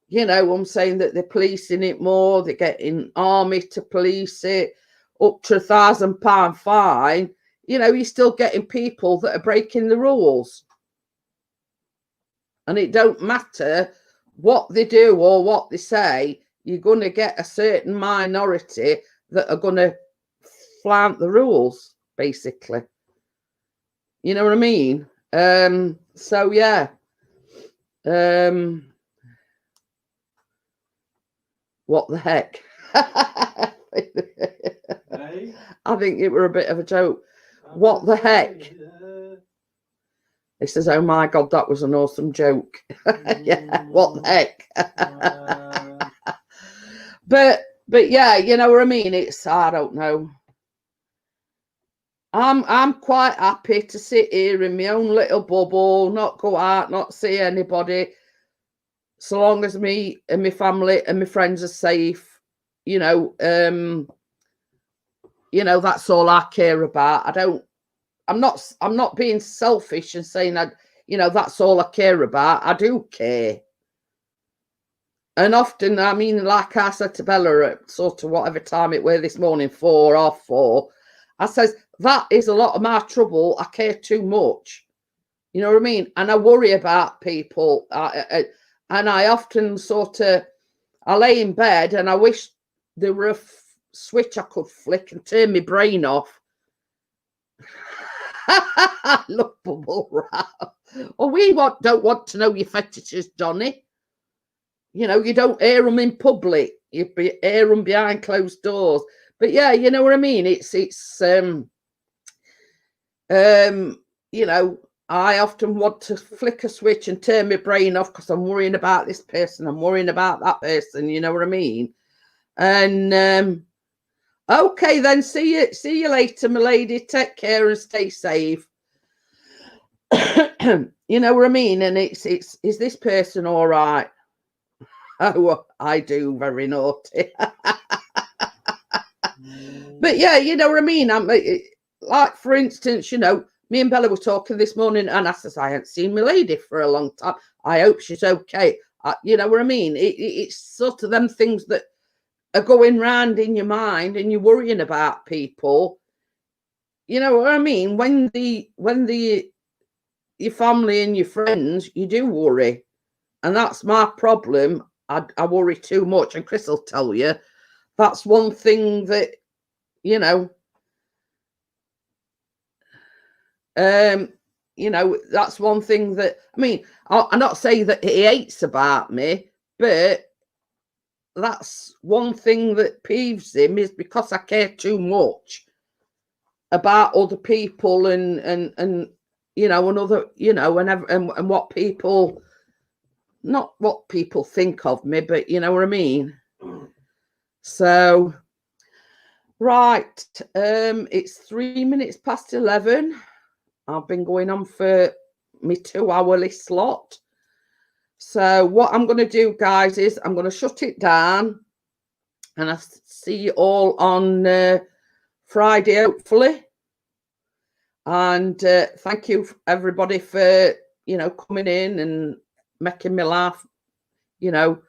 Speaker 1: you know, I'm saying that they're policing it more, they're getting army to police it, up to £1,000 fine, you know, you're still getting people that are breaking the rules. And it don't matter what they do or what they say, you're going to get a certain minority that are going to flout the rules, basically. You know what I mean? So, yeah. What the heck?
Speaker 2: Hey?
Speaker 1: I think it were a bit of a joke. What the heck? He says, oh my God, that was an awesome joke. Yeah, what the heck? But yeah, you know what I mean? It's, I don't know. I'm quite happy to sit here in my own little bubble, not go out, not see anybody, so long as me and my family and my friends are safe. You know, that's all I care about. I'm not being selfish and saying that, you know, that's all I care about. I do care. And often, I mean, like I said to Bella at sort of whatever time it were this morning, 4:30, I says, that is a lot of my trouble. I care too much. You know what I mean? And I worry about people. And I often sort of, I lay in bed and I wish there were a switch I could flick and turn my brain off. Look, bubble wrap. Well, don't want to know your fetishes, Johnny. You know, you don't air them in public. You air them behind closed doors. But yeah, you know what I mean? It's you know, I often want to flick a switch and turn my brain off because I'm worrying about this person. I'm worrying about that person. You know what I mean? And okay, then see you later, my lady. Take care and stay safe. You know what I mean? And is this person all right? Oh, I do, very naughty. But yeah, you know what I mean? I'm like, for instance, you know, me and Bella were talking this morning, and I says, I haven't seen my lady for a long time. I hope she's okay. You know what I mean? It's sort of them things that are going round in your mind, and you're worrying about people. You know what I mean? When your family and your friends, you do worry, and that's my problem. I worry too much, and Chris will tell you that's one thing that, you know, that's one thing that, I mean, I'm not saying that he hates about me, but that's one thing that peeves him, is because I care too much about other people and you know, and other, you know, and what people, not what people think of me, but you know what I mean? So, right, it's 3 minutes past 11. I've been going on for my 2-hourly slot. So what I'm going to do, guys, is I'm going to shut it down, and I'll see you all on Friday, hopefully. And thank you, everybody, for, you know, coming in and making me laugh, you know.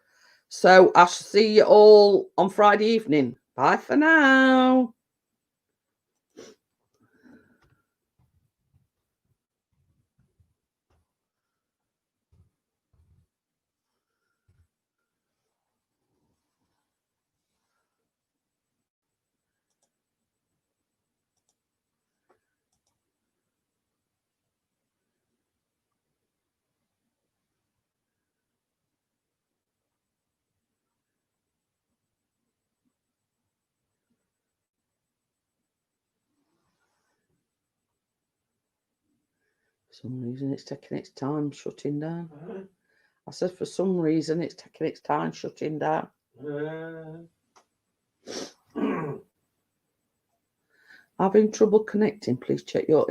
Speaker 1: So I shall see you all on Friday evening. Bye for now. For some reason, it's taking its time shutting down. I said, for some reason, it's taking its time shutting down. Having trouble connecting. Please check your